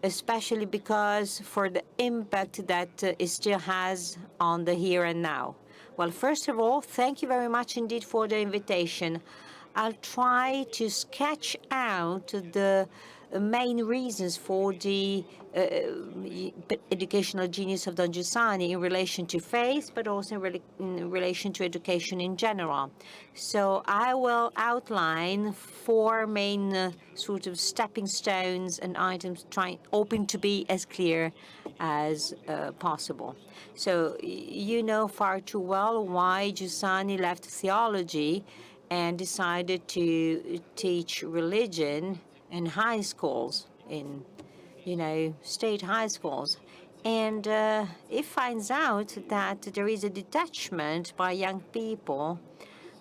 especially because for the impact that it still has on the here and now. Well, first of all, thank you very much indeed for the invitation. I'll try to sketch out the main reasons for the educational genius of Don Giussani in relation to faith, but also in relation to education in general. So I will outline 4 main sort of stepping stones and items, hoping to be as clear as possible. So you know far too well why Giussani left theology and decided to teach religion in high schools, in, state high schools. And he finds out that there is a detachment by young people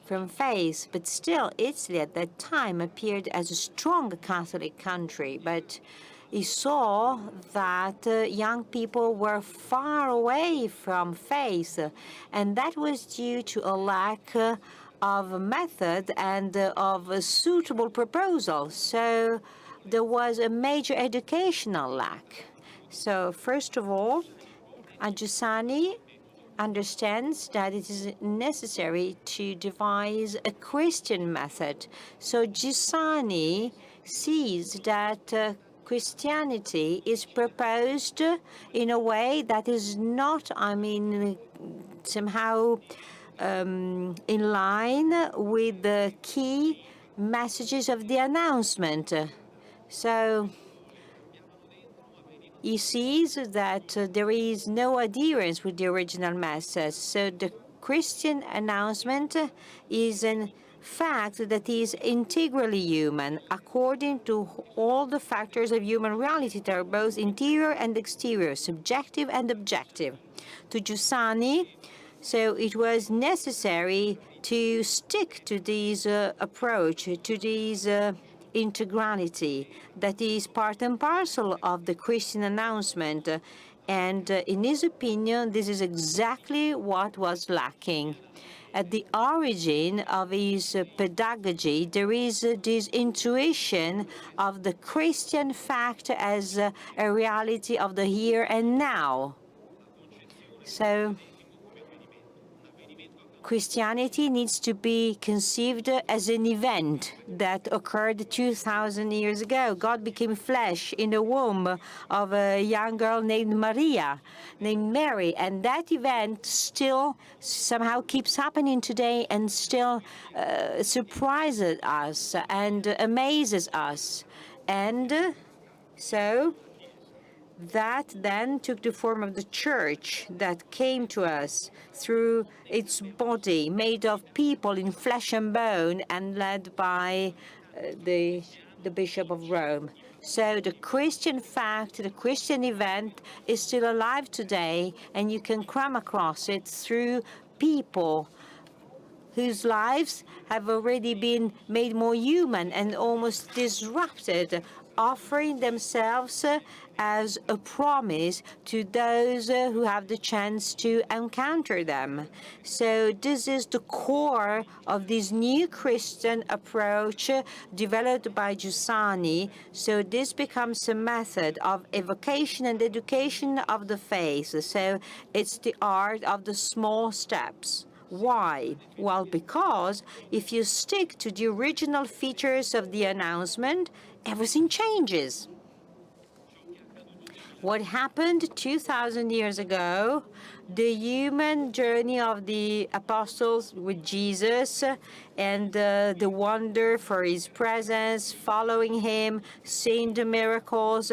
from faith, but still Italy at that time appeared as a strong Catholic country. But he saw that young people were far away from faith, and that was due to a lack of method and of a suitable proposal. So there was a major educational lack. So first of all, Giussani understands that it is necessary to devise a Christian method. So Giussani sees that Christianity is proposed in a way that is not, somehow in line with the key messages of the announcement. So he sees that there is no adherence with the original message. So the Christian announcement is an fact that is integrally human, according to all the factors of human reality that are both interior and exterior, subjective and objective. To Giussani, so it was necessary to stick to this approach, to this integrality that is part and parcel of the Christian announcement. And in his opinion, this is exactly what was lacking. at the origin of his pedagogy, there is this intuition of the Christian fact as a reality of the here and now. So Christianity needs to be conceived as an event that occurred 2,000 years ago. God became flesh in the womb of a young girl named Mary, and that event still somehow keeps happening today and still surprises us and amazes us. And so that then took the form of the church that came to us through its body, made of people in flesh and bone and led by the Bishop of Rome. So the Christian fact, the Christian event is still alive today, and you can come across it through people whose lives have already been made more human and almost disrupted, offering themselves as a promise to those who have the chance to encounter them. So this is the core of this new Christian approach developed by Giussani. So this becomes a method of evocation and education of the faith. So it's the art of the small steps. Why? Well, because if you stick to the original features of the announcement, everything changes. What happened 2,000 years ago, the human journey of the apostles with Jesus and the wonder for his presence, following him, seeing the miracles,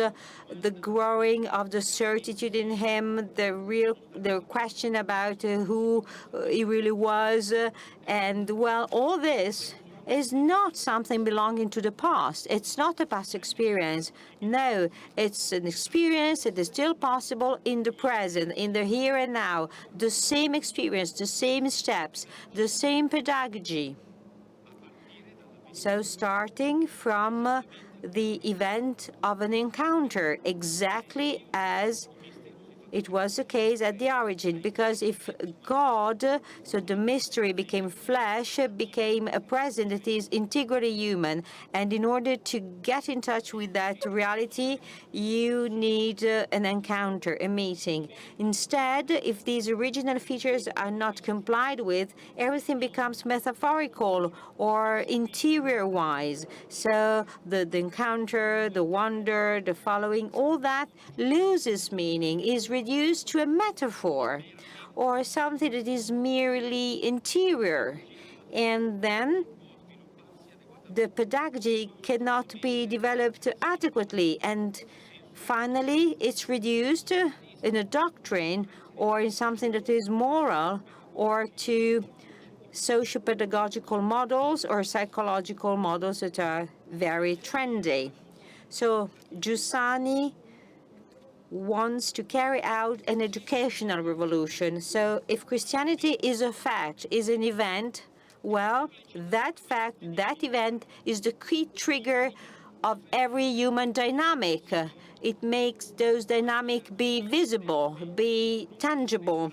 the growing of the certitude in him, the question about who he really was, and well, all this is not something belonging to the past. It's not a past experience. No, it's an experience that is still possible in the present, in the here and now. The same experience, the same steps, the same pedagogy. So starting from the event of an encounter, exactly as it was the case at the origin, because if God, so the mystery became flesh, became a presence that is integrally human, and in order to get in touch with that reality, you need an encounter, a meeting. Instead, if these original features are not complied with, everything becomes metaphorical or interior-wise. So the encounter, the wonder, the following, all that loses meaning, is reduced to a metaphor or something that is merely interior. And then the pedagogy cannot be developed adequately. And finally, it's reduced in a doctrine or in something that is moral or to socio-pedagogical models or psychological models that are very trendy. So Giussani wants to carry out an educational revolution. So if Christianity is a fact, is an event, well, that fact, that event is the key trigger of every human dynamic. It makes those dynamics be visible, be tangible.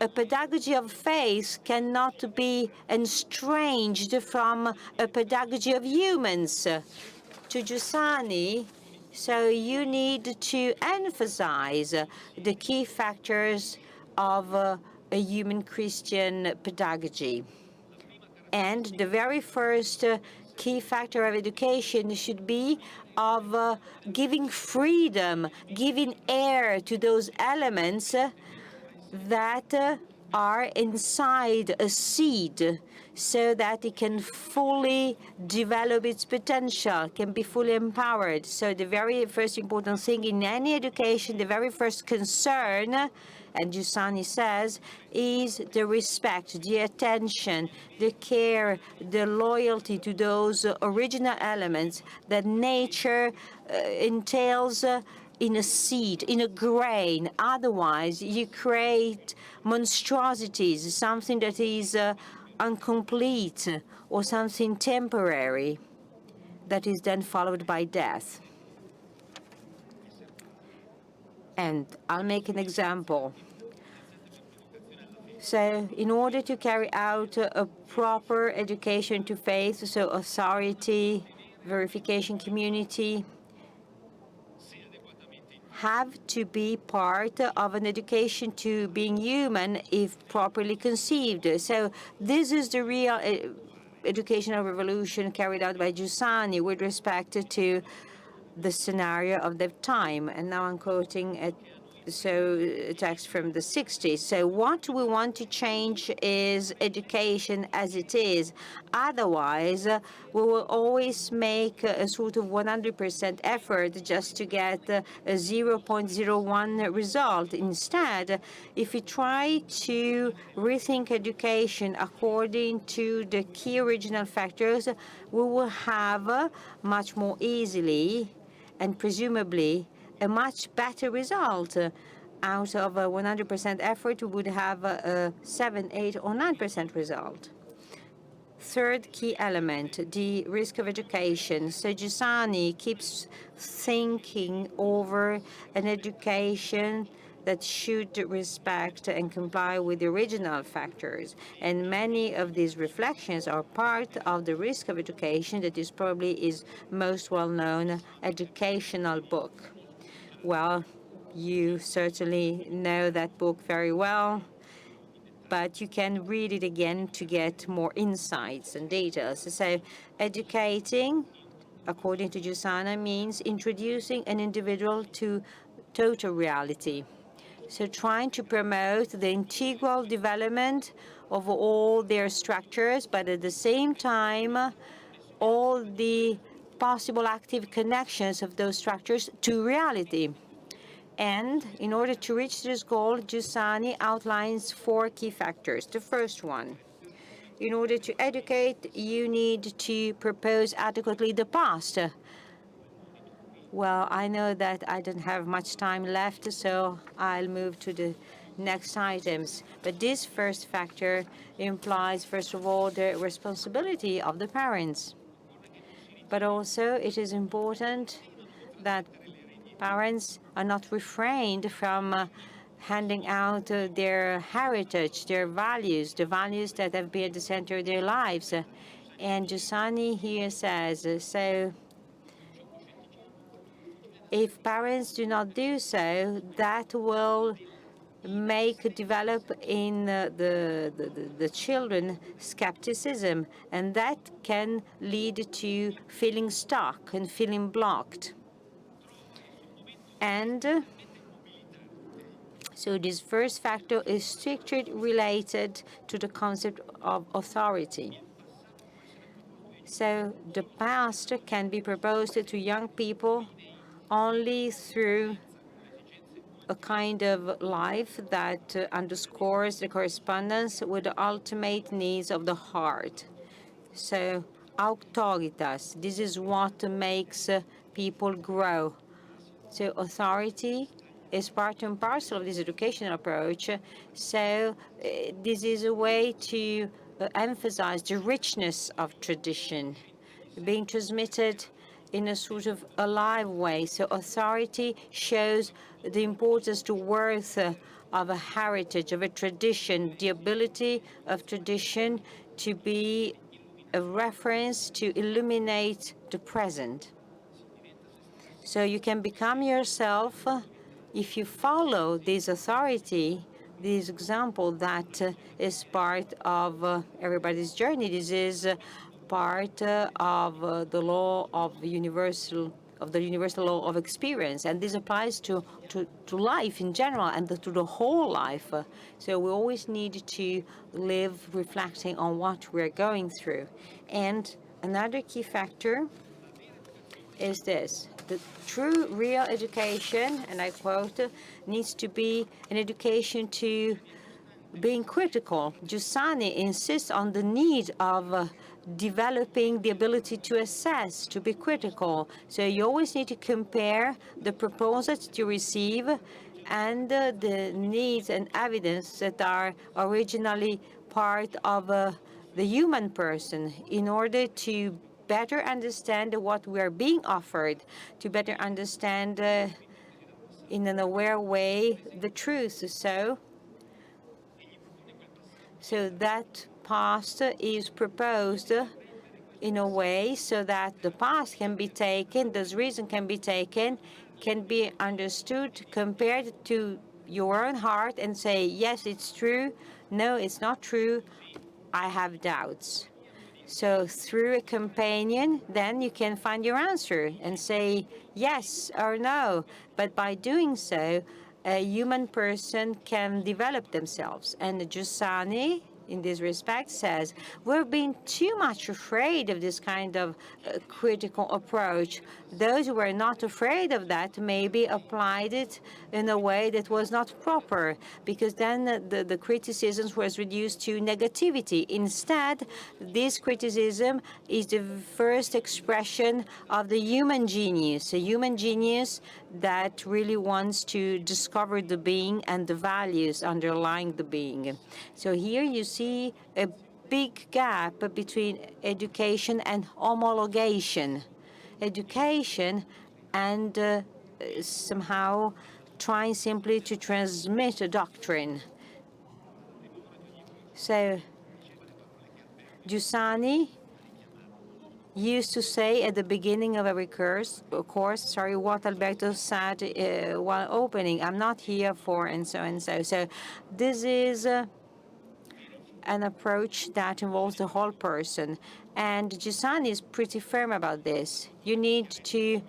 A pedagogy of faith cannot be estranged from a pedagogy of humans. To Giussani, so you need to emphasize the key factors of a human Christian pedagogy. And the very first key factor of education should be of giving freedom, giving air to those elements that are inside a seed, so that it can fully develop its potential, can be fully empowered. So the very first important thing in any education, the very first concern, and Giussani says, is the respect, the attention, the care, the loyalty to those original elements that nature entails in a seed, in a grain. Otherwise, you create monstrosities, something that is incomplete or something temporary that is then followed by death. And I'll make an example. So in order to carry out a proper education to faith, so authority, verification community, have to be part of an education to being human if properly conceived. So this is the real educational revolution carried out by Giussani with respect to the scenario of the time. And now I'm quoting a text from the 60s. So what we want to change is education as it is. Otherwise, we will always make a sort of 100% effort just to get a 0.01 result. Instead, if we try to rethink education according to the key original factors, we will have much more easily and presumably a much better result. Out of a 100% effort, we would have a 7, 8, or 9% result. Third key element, the risk of education. So Giussani keeps thinking over an education that should respect and comply with the original factors. And many of these reflections are part of the risk of education that is probably his most well-known educational book. Well, you certainly know that book very well, but you can read it again to get more insights and details. So educating, according to Giussani, means introducing an individual to total reality. So trying to promote the integral development of all their structures, but at the same time, all the possible active connections of those structures to reality. And in order to reach this goal, Giussani outlines 4 key factors. The first one, in order to educate, you need to propose adequately the past. Well, I know that I don't have much time left, so I'll move to the next items. But this first factor implies, first of all, the responsibility of the parents. But also, it is important that parents are not refrained from handing out their heritage, their values, the values that have been at the center of their lives. And Giussani here says, so if parents do not do so, that will develop in the children skepticism, and that can lead to feeling stuck and feeling blocked. And so this first factor is strictly related to the concept of authority. So the past can be proposed to young people only through a kind of life that underscores the correspondence with the ultimate needs of the heart. So auctoritas, this is what makes people grow. So authority is part and parcel of this educational approach. So this is a way to emphasize the richness of tradition being transmitted in a sort of alive way. So authority shows the importance, the worth of a heritage, of a tradition, the ability of tradition to be a reference to illuminate the present. So you can become yourself if you follow this authority, this example that is part of everybody's journey. This is part of the law of the universal law of experience, and this applies to life in general and to the whole life. So we always need to live reflecting on what we're going through. And another key factor is this: the true, real education, and I quote, needs to be an education to being critical. Giussani insists on the need of developing the ability to assess, to be critical. So you always need to compare the proposals that you receive and the needs and evidence that are originally part of the human person in order to better understand what we are being offered, to better understand in an aware way the truth. So So that past is proposed in a way so that the past can be taken, this reason can be understood, compared to your own heart and say, yes, it's true, no, it's not true, I have doubts. So through a companion, then you can find your answer and say yes or no. But by doing so, a human person can develop themselves. And Giussani, in this respect, says, we're being too much afraid of this kind of critical approach. Those who were not afraid of that maybe applied it in a way that was not proper, because then the criticisms was reduced to negativity. Instead, this criticism is the first expression of the human genius, a human genius that really wants to discover the being and the values underlying the being. So here you see a big gap between education and homologation. Education and somehow trying simply to transmit a doctrine. So Giussani used to say at the beginning of every course, what Alberto said while opening, I'm not here for and so and so. So this is an approach that involves the whole person. And Giussani is pretty firm about this. You need to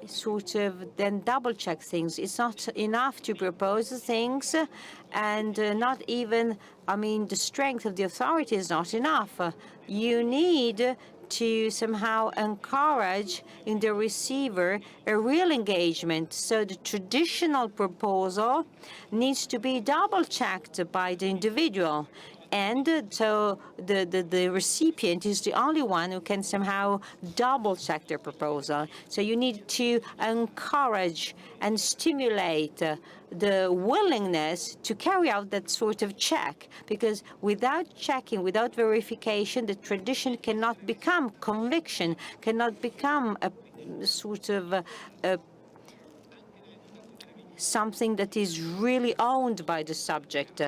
sort of then double-check things. It's not enough to propose things, and not even, the strength of the authority is not enough. You need to somehow encourage in the receiver a real engagement. So the traditional proposal needs to be double-checked by the individual. And so the recipient is the only one who can somehow double-check their proposal. So you need to encourage and stimulate the willingness to carry out that sort of check, because without checking, without verification, the tradition cannot become conviction, cannot become a sort of something that is really owned by the subject.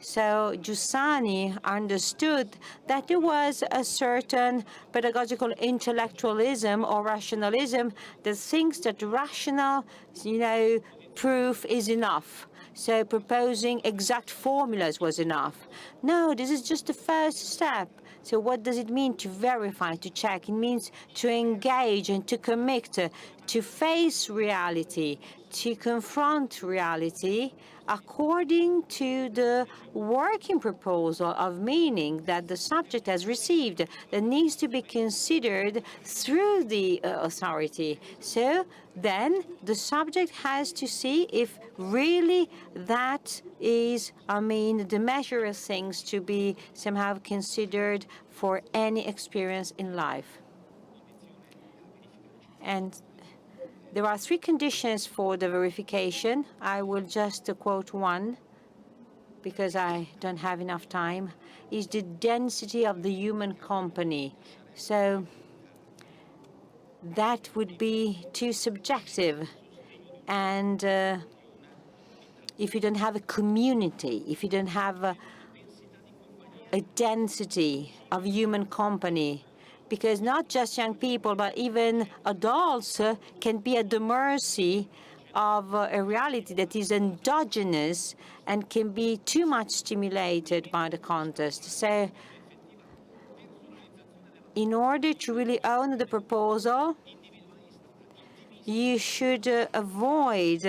So Giussani understood that there was a certain pedagogical intellectualism or rationalism that thinks that rational, proof is enough. So proposing exact formulas was enough. No, this is just the first step. So what does it mean to verify, to check? It means to engage and to commit, to face reality, to confront reality according to the working proposal of meaning that the subject has received, that needs to be considered through the authority. So then the subject has to see if really that is, the measure of things to be somehow considered for any experience in life. And there are three conditions for the verification. I will just quote one, because I don't have enough time, is the density of the human company. So that would be too subjective. And if you don't have a community, if you don't have a density of human company, because not just young people, but even adults can be at the mercy of a reality that is endogenous and can be too much stimulated by the context. So in order to really own the proposal, you should avoid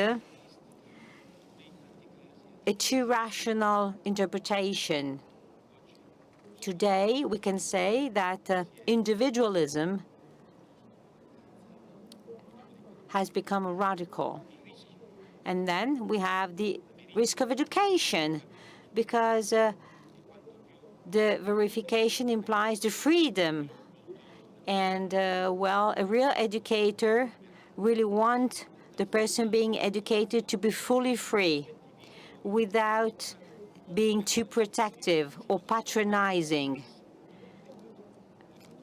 a too rational interpretation. Today, we can say that individualism has become radical. And then we have the risk of education, because the verification implies the freedom. And, a real educator really wants the person being educated to be fully free without being too protective or patronizing.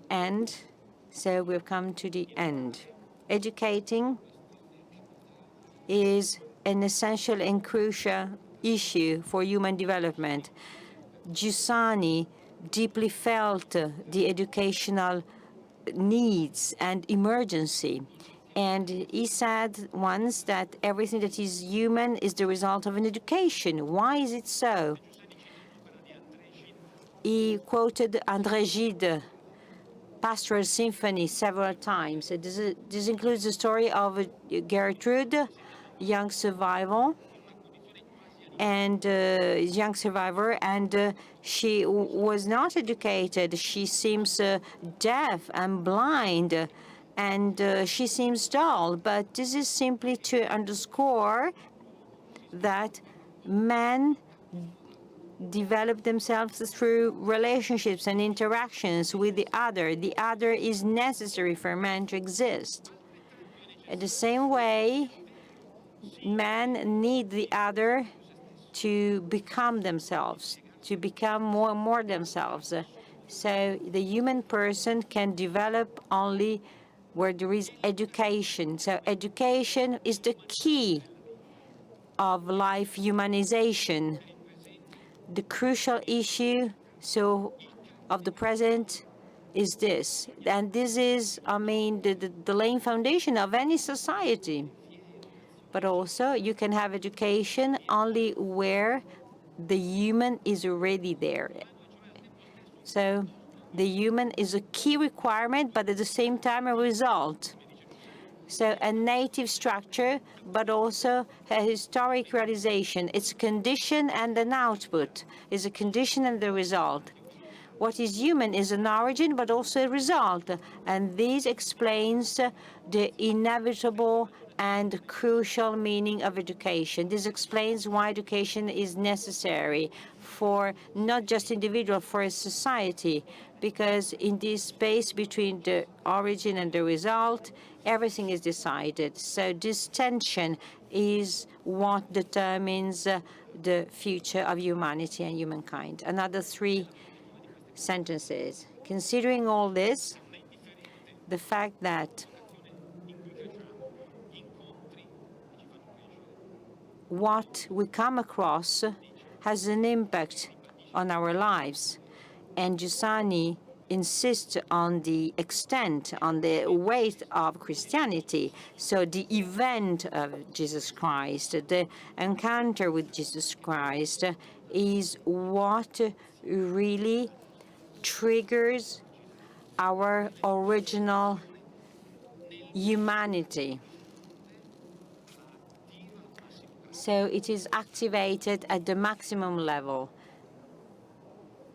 And so we've come to the end. Educating is an essential and crucial issue for human development. Giussani deeply felt the educational needs and emergency. And he said once that everything that is human is the result of an education. Why is it so? He quoted André Gide, Pastoral Symphony, several times. This includes the story of Gertrude, young survivor, and she was not educated. She seems deaf and blind, and she seems dull. But this is simply to underscore that men develop themselves through relationships and interactions with the other. The other is necessary for man to exist. In the same way, men need the other to become themselves, to become more and more themselves. So the human person can develop only where there is education. So education is the key of life humanization. The crucial issue of the present is this. And this is, the laying foundation of any society. But also, you can have education only where the human is already there. So the human is a key requirement, but at the same time a result. So a native structure, but also a historic realization. It's a condition and an output. It's a condition and the result. What is human is an origin, but also a result. And this explains the inevitable and crucial meaning of education. This explains why education is necessary for not just individual, for a society, because in this space between the origin and the result, everything is decided. So this tension is what determines the future of humanity and humankind. Another 3 sentences. Considering all this, the fact that what we come across has an impact on our lives. And Giussani insists on the extent, on the weight of Christianity. So the event of Jesus Christ, the encounter with Jesus Christ, is what really triggers our original humanity. So it is activated at the maximum level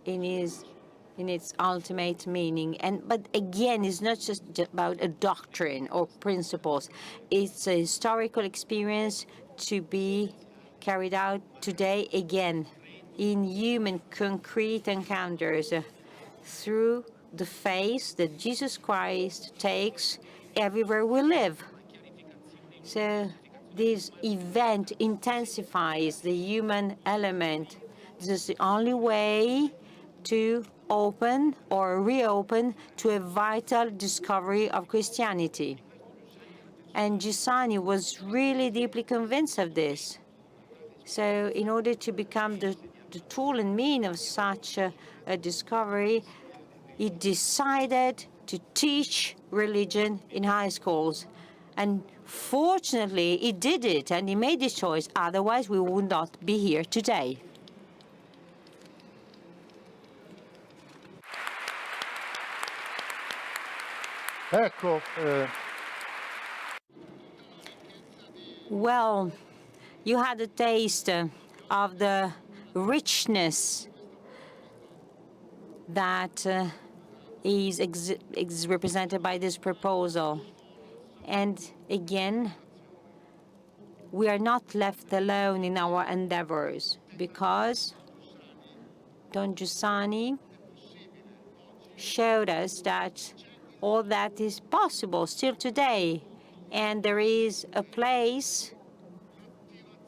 in its ultimate meaning. But again, it's not just about a doctrine or principles. It's a historical experience to be carried out today again in human concrete encounters through the face that Jesus Christ takes everywhere we live. So this event intensifies the human element. This is the only way to open or reopen to a vital discovery of Christianity. And Giussani was really deeply convinced of this. So in order to become the tool and mean of such a discovery, he decided to teach religion in high schools. And fortunately, he did it, and he made this choice. Otherwise, we would not be here today. Ecco, Well, you had a taste of the richness that is represented by this proposal. And again, we are not left alone in our endeavors, because Don Giussani showed us that all that is possible still today. And there is a place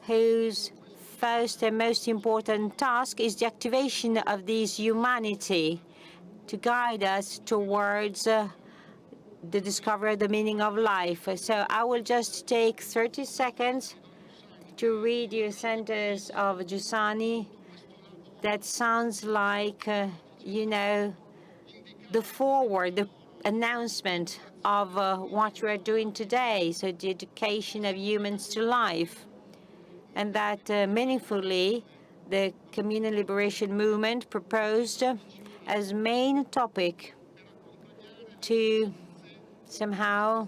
whose first and most important task is the activation of this humanity to guide us towards the discovery of the meaning of life. So I will just take 30 seconds to read you a sentence of Giussani that sounds like, the forward, the announcement of what we're doing today, so the education of humans to life. And that meaningfully, the communal liberation movement proposed as main topic to somehow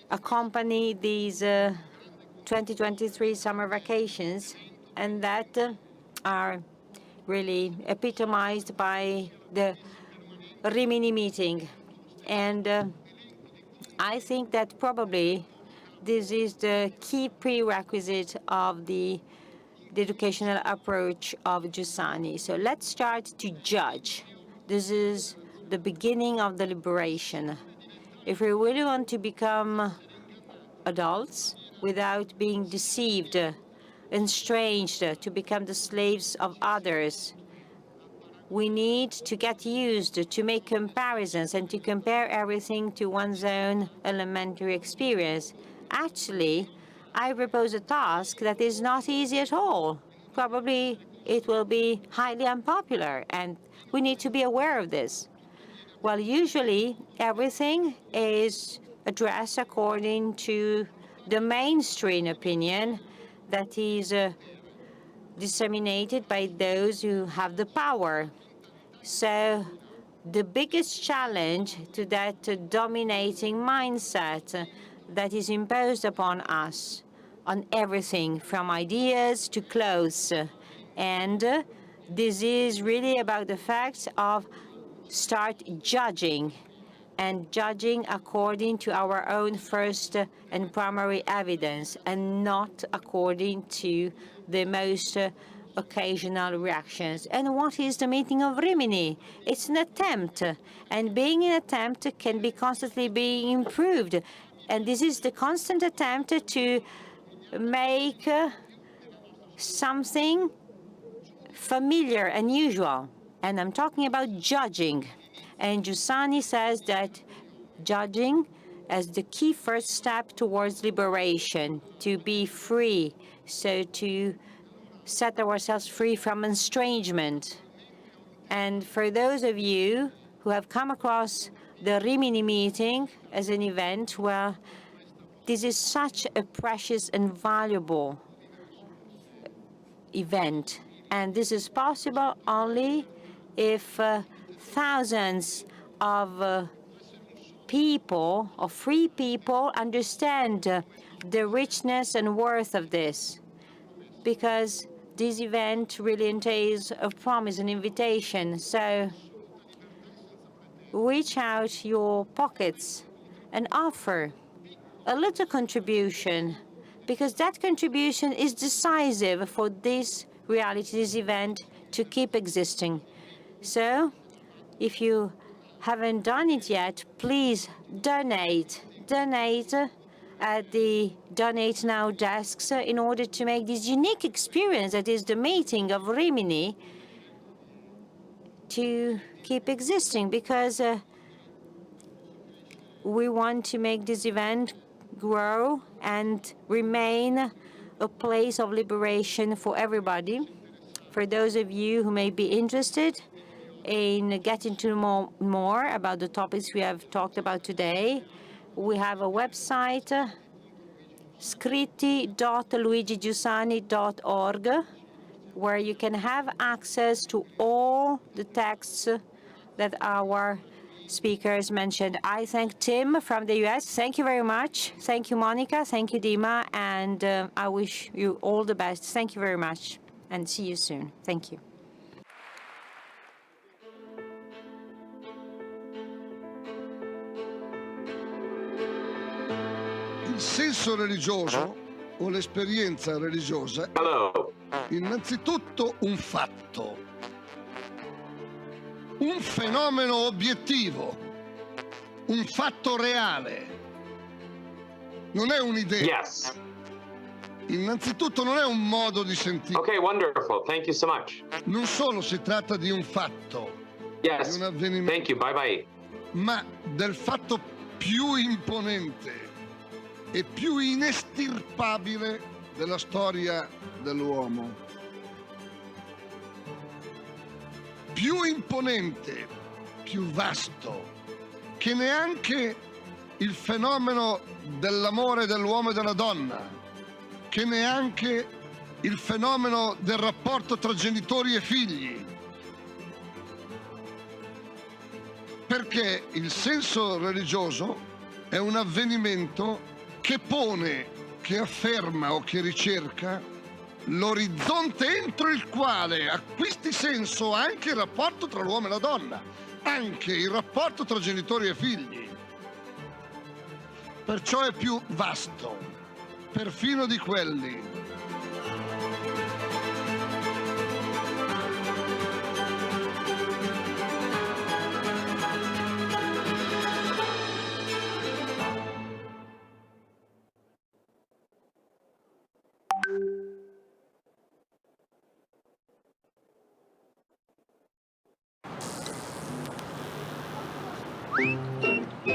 accompany these 2023 summer vacations, and that are really epitomized by the Rimini meeting. And I think that probably this is the key prerequisite of the educational approach of Giussani. So let's start to judge. This is the beginning of the liberation. If we really want to become adults without being deceived, estranged, to become the slaves of others, we need to get used to make comparisons and to compare everything to one's own elementary experience. Actually, I propose a task that is not easy at all. Probably it will be highly unpopular, and we need to be aware of this. Well, usually everything is addressed according to the mainstream opinion that is disseminated by those who have the power. So the biggest challenge to that dominating mindset that is imposed upon us on everything from ideas to clothes. And this is really about the fact of start judging, and judging according to our own first and primary evidence, and not according to the most occasional reactions. And what is the meeting of Rimini? It's an attempt, and being an attempt can be constantly being improved. And this is the constant attempt to make something familiar and usual. And I'm talking about judging. And Giussani says that judging as the key first step towards liberation, to be free, so to set ourselves free from estrangement. And for those of you who have come across the Rimini meeting as an event, well, this is such a precious and valuable event. And this is possible only if thousands of people, of free people, understand the richness and worth of this. Because this event really entails a promise, an invitation. So reach out your pockets and offer a little contribution, because that contribution is decisive for this reality, this event, to keep existing. So if you haven't done it yet, please donate. Donate at the Donate Now desks in order to make this unique experience that is the meeting of Rimini to keep existing, because we want to make this event grow and remain a place of liberation for everybody. For those of you who may be interested in getting to know more about the topics we have talked about today, we have a website, scritti.luigigiussani.org, where you can have access to all the texts that our speakers mentioned. I thank Tim from the US. Thank you very much. Thank you, Monica. Thank you, Dima. And I wish you all the best. Thank you very much. And see you soon. Thank you. Il senso religioso o l'esperienza religiosa Hello. innanzitutto un fatto, un fenomeno obiettivo, un fatto reale. Non è un'idea. Yes. Innanzitutto non è un modo di sentire. Okay, wonderful. Thank you so much. Non solo si tratta di un fatto, Yes. di un avvenimento, Thank you. Bye-bye. ma del fatto più imponente e più inestirpabile della storia dell'uomo. più imponente, più vasto, che neanche il fenomeno dell'amore dell'uomo e della donna, che neanche il fenomeno del rapporto tra genitori e figli. Perché il senso religioso è un avvenimento che pone, che afferma o che ricerca l'orizzonte entro il quale acquisti senso anche il rapporto tra l'uomo e la donna, anche il rapporto tra genitori e figli. Perciò è più vasto, perfino di quelli.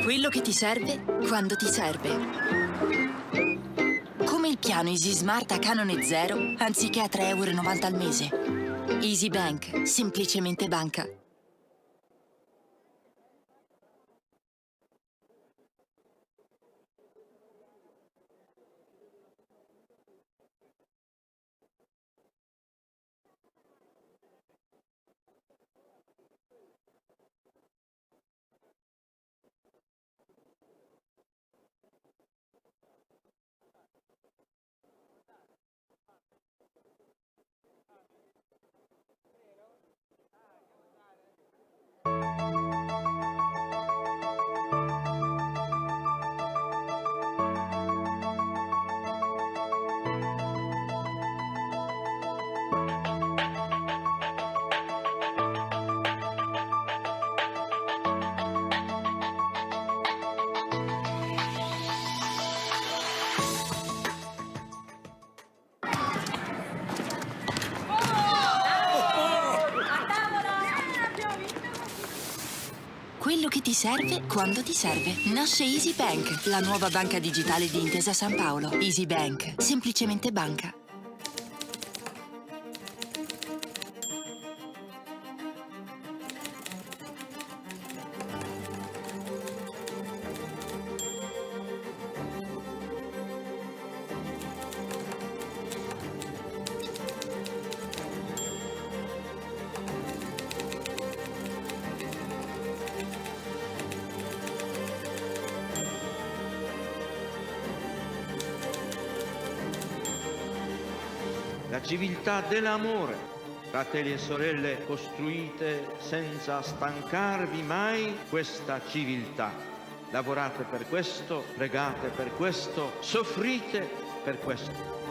Quello che ti serve quando ti serve. Come il piano Easy Smart a canone zero, anziché a 3,90 € al mese. Easy Bank, semplicemente banca. Quello che ti serve quando ti serve. Nasce Easy Bank, la nuova banca digitale di Intesa San Paolo. Easy Bank, semplicemente banca. La civiltà dell'amore, fratelli e sorelle, costruite senza stancarvi mai questa civiltà. Lavorate per questo, pregate per questo, soffrite per questo.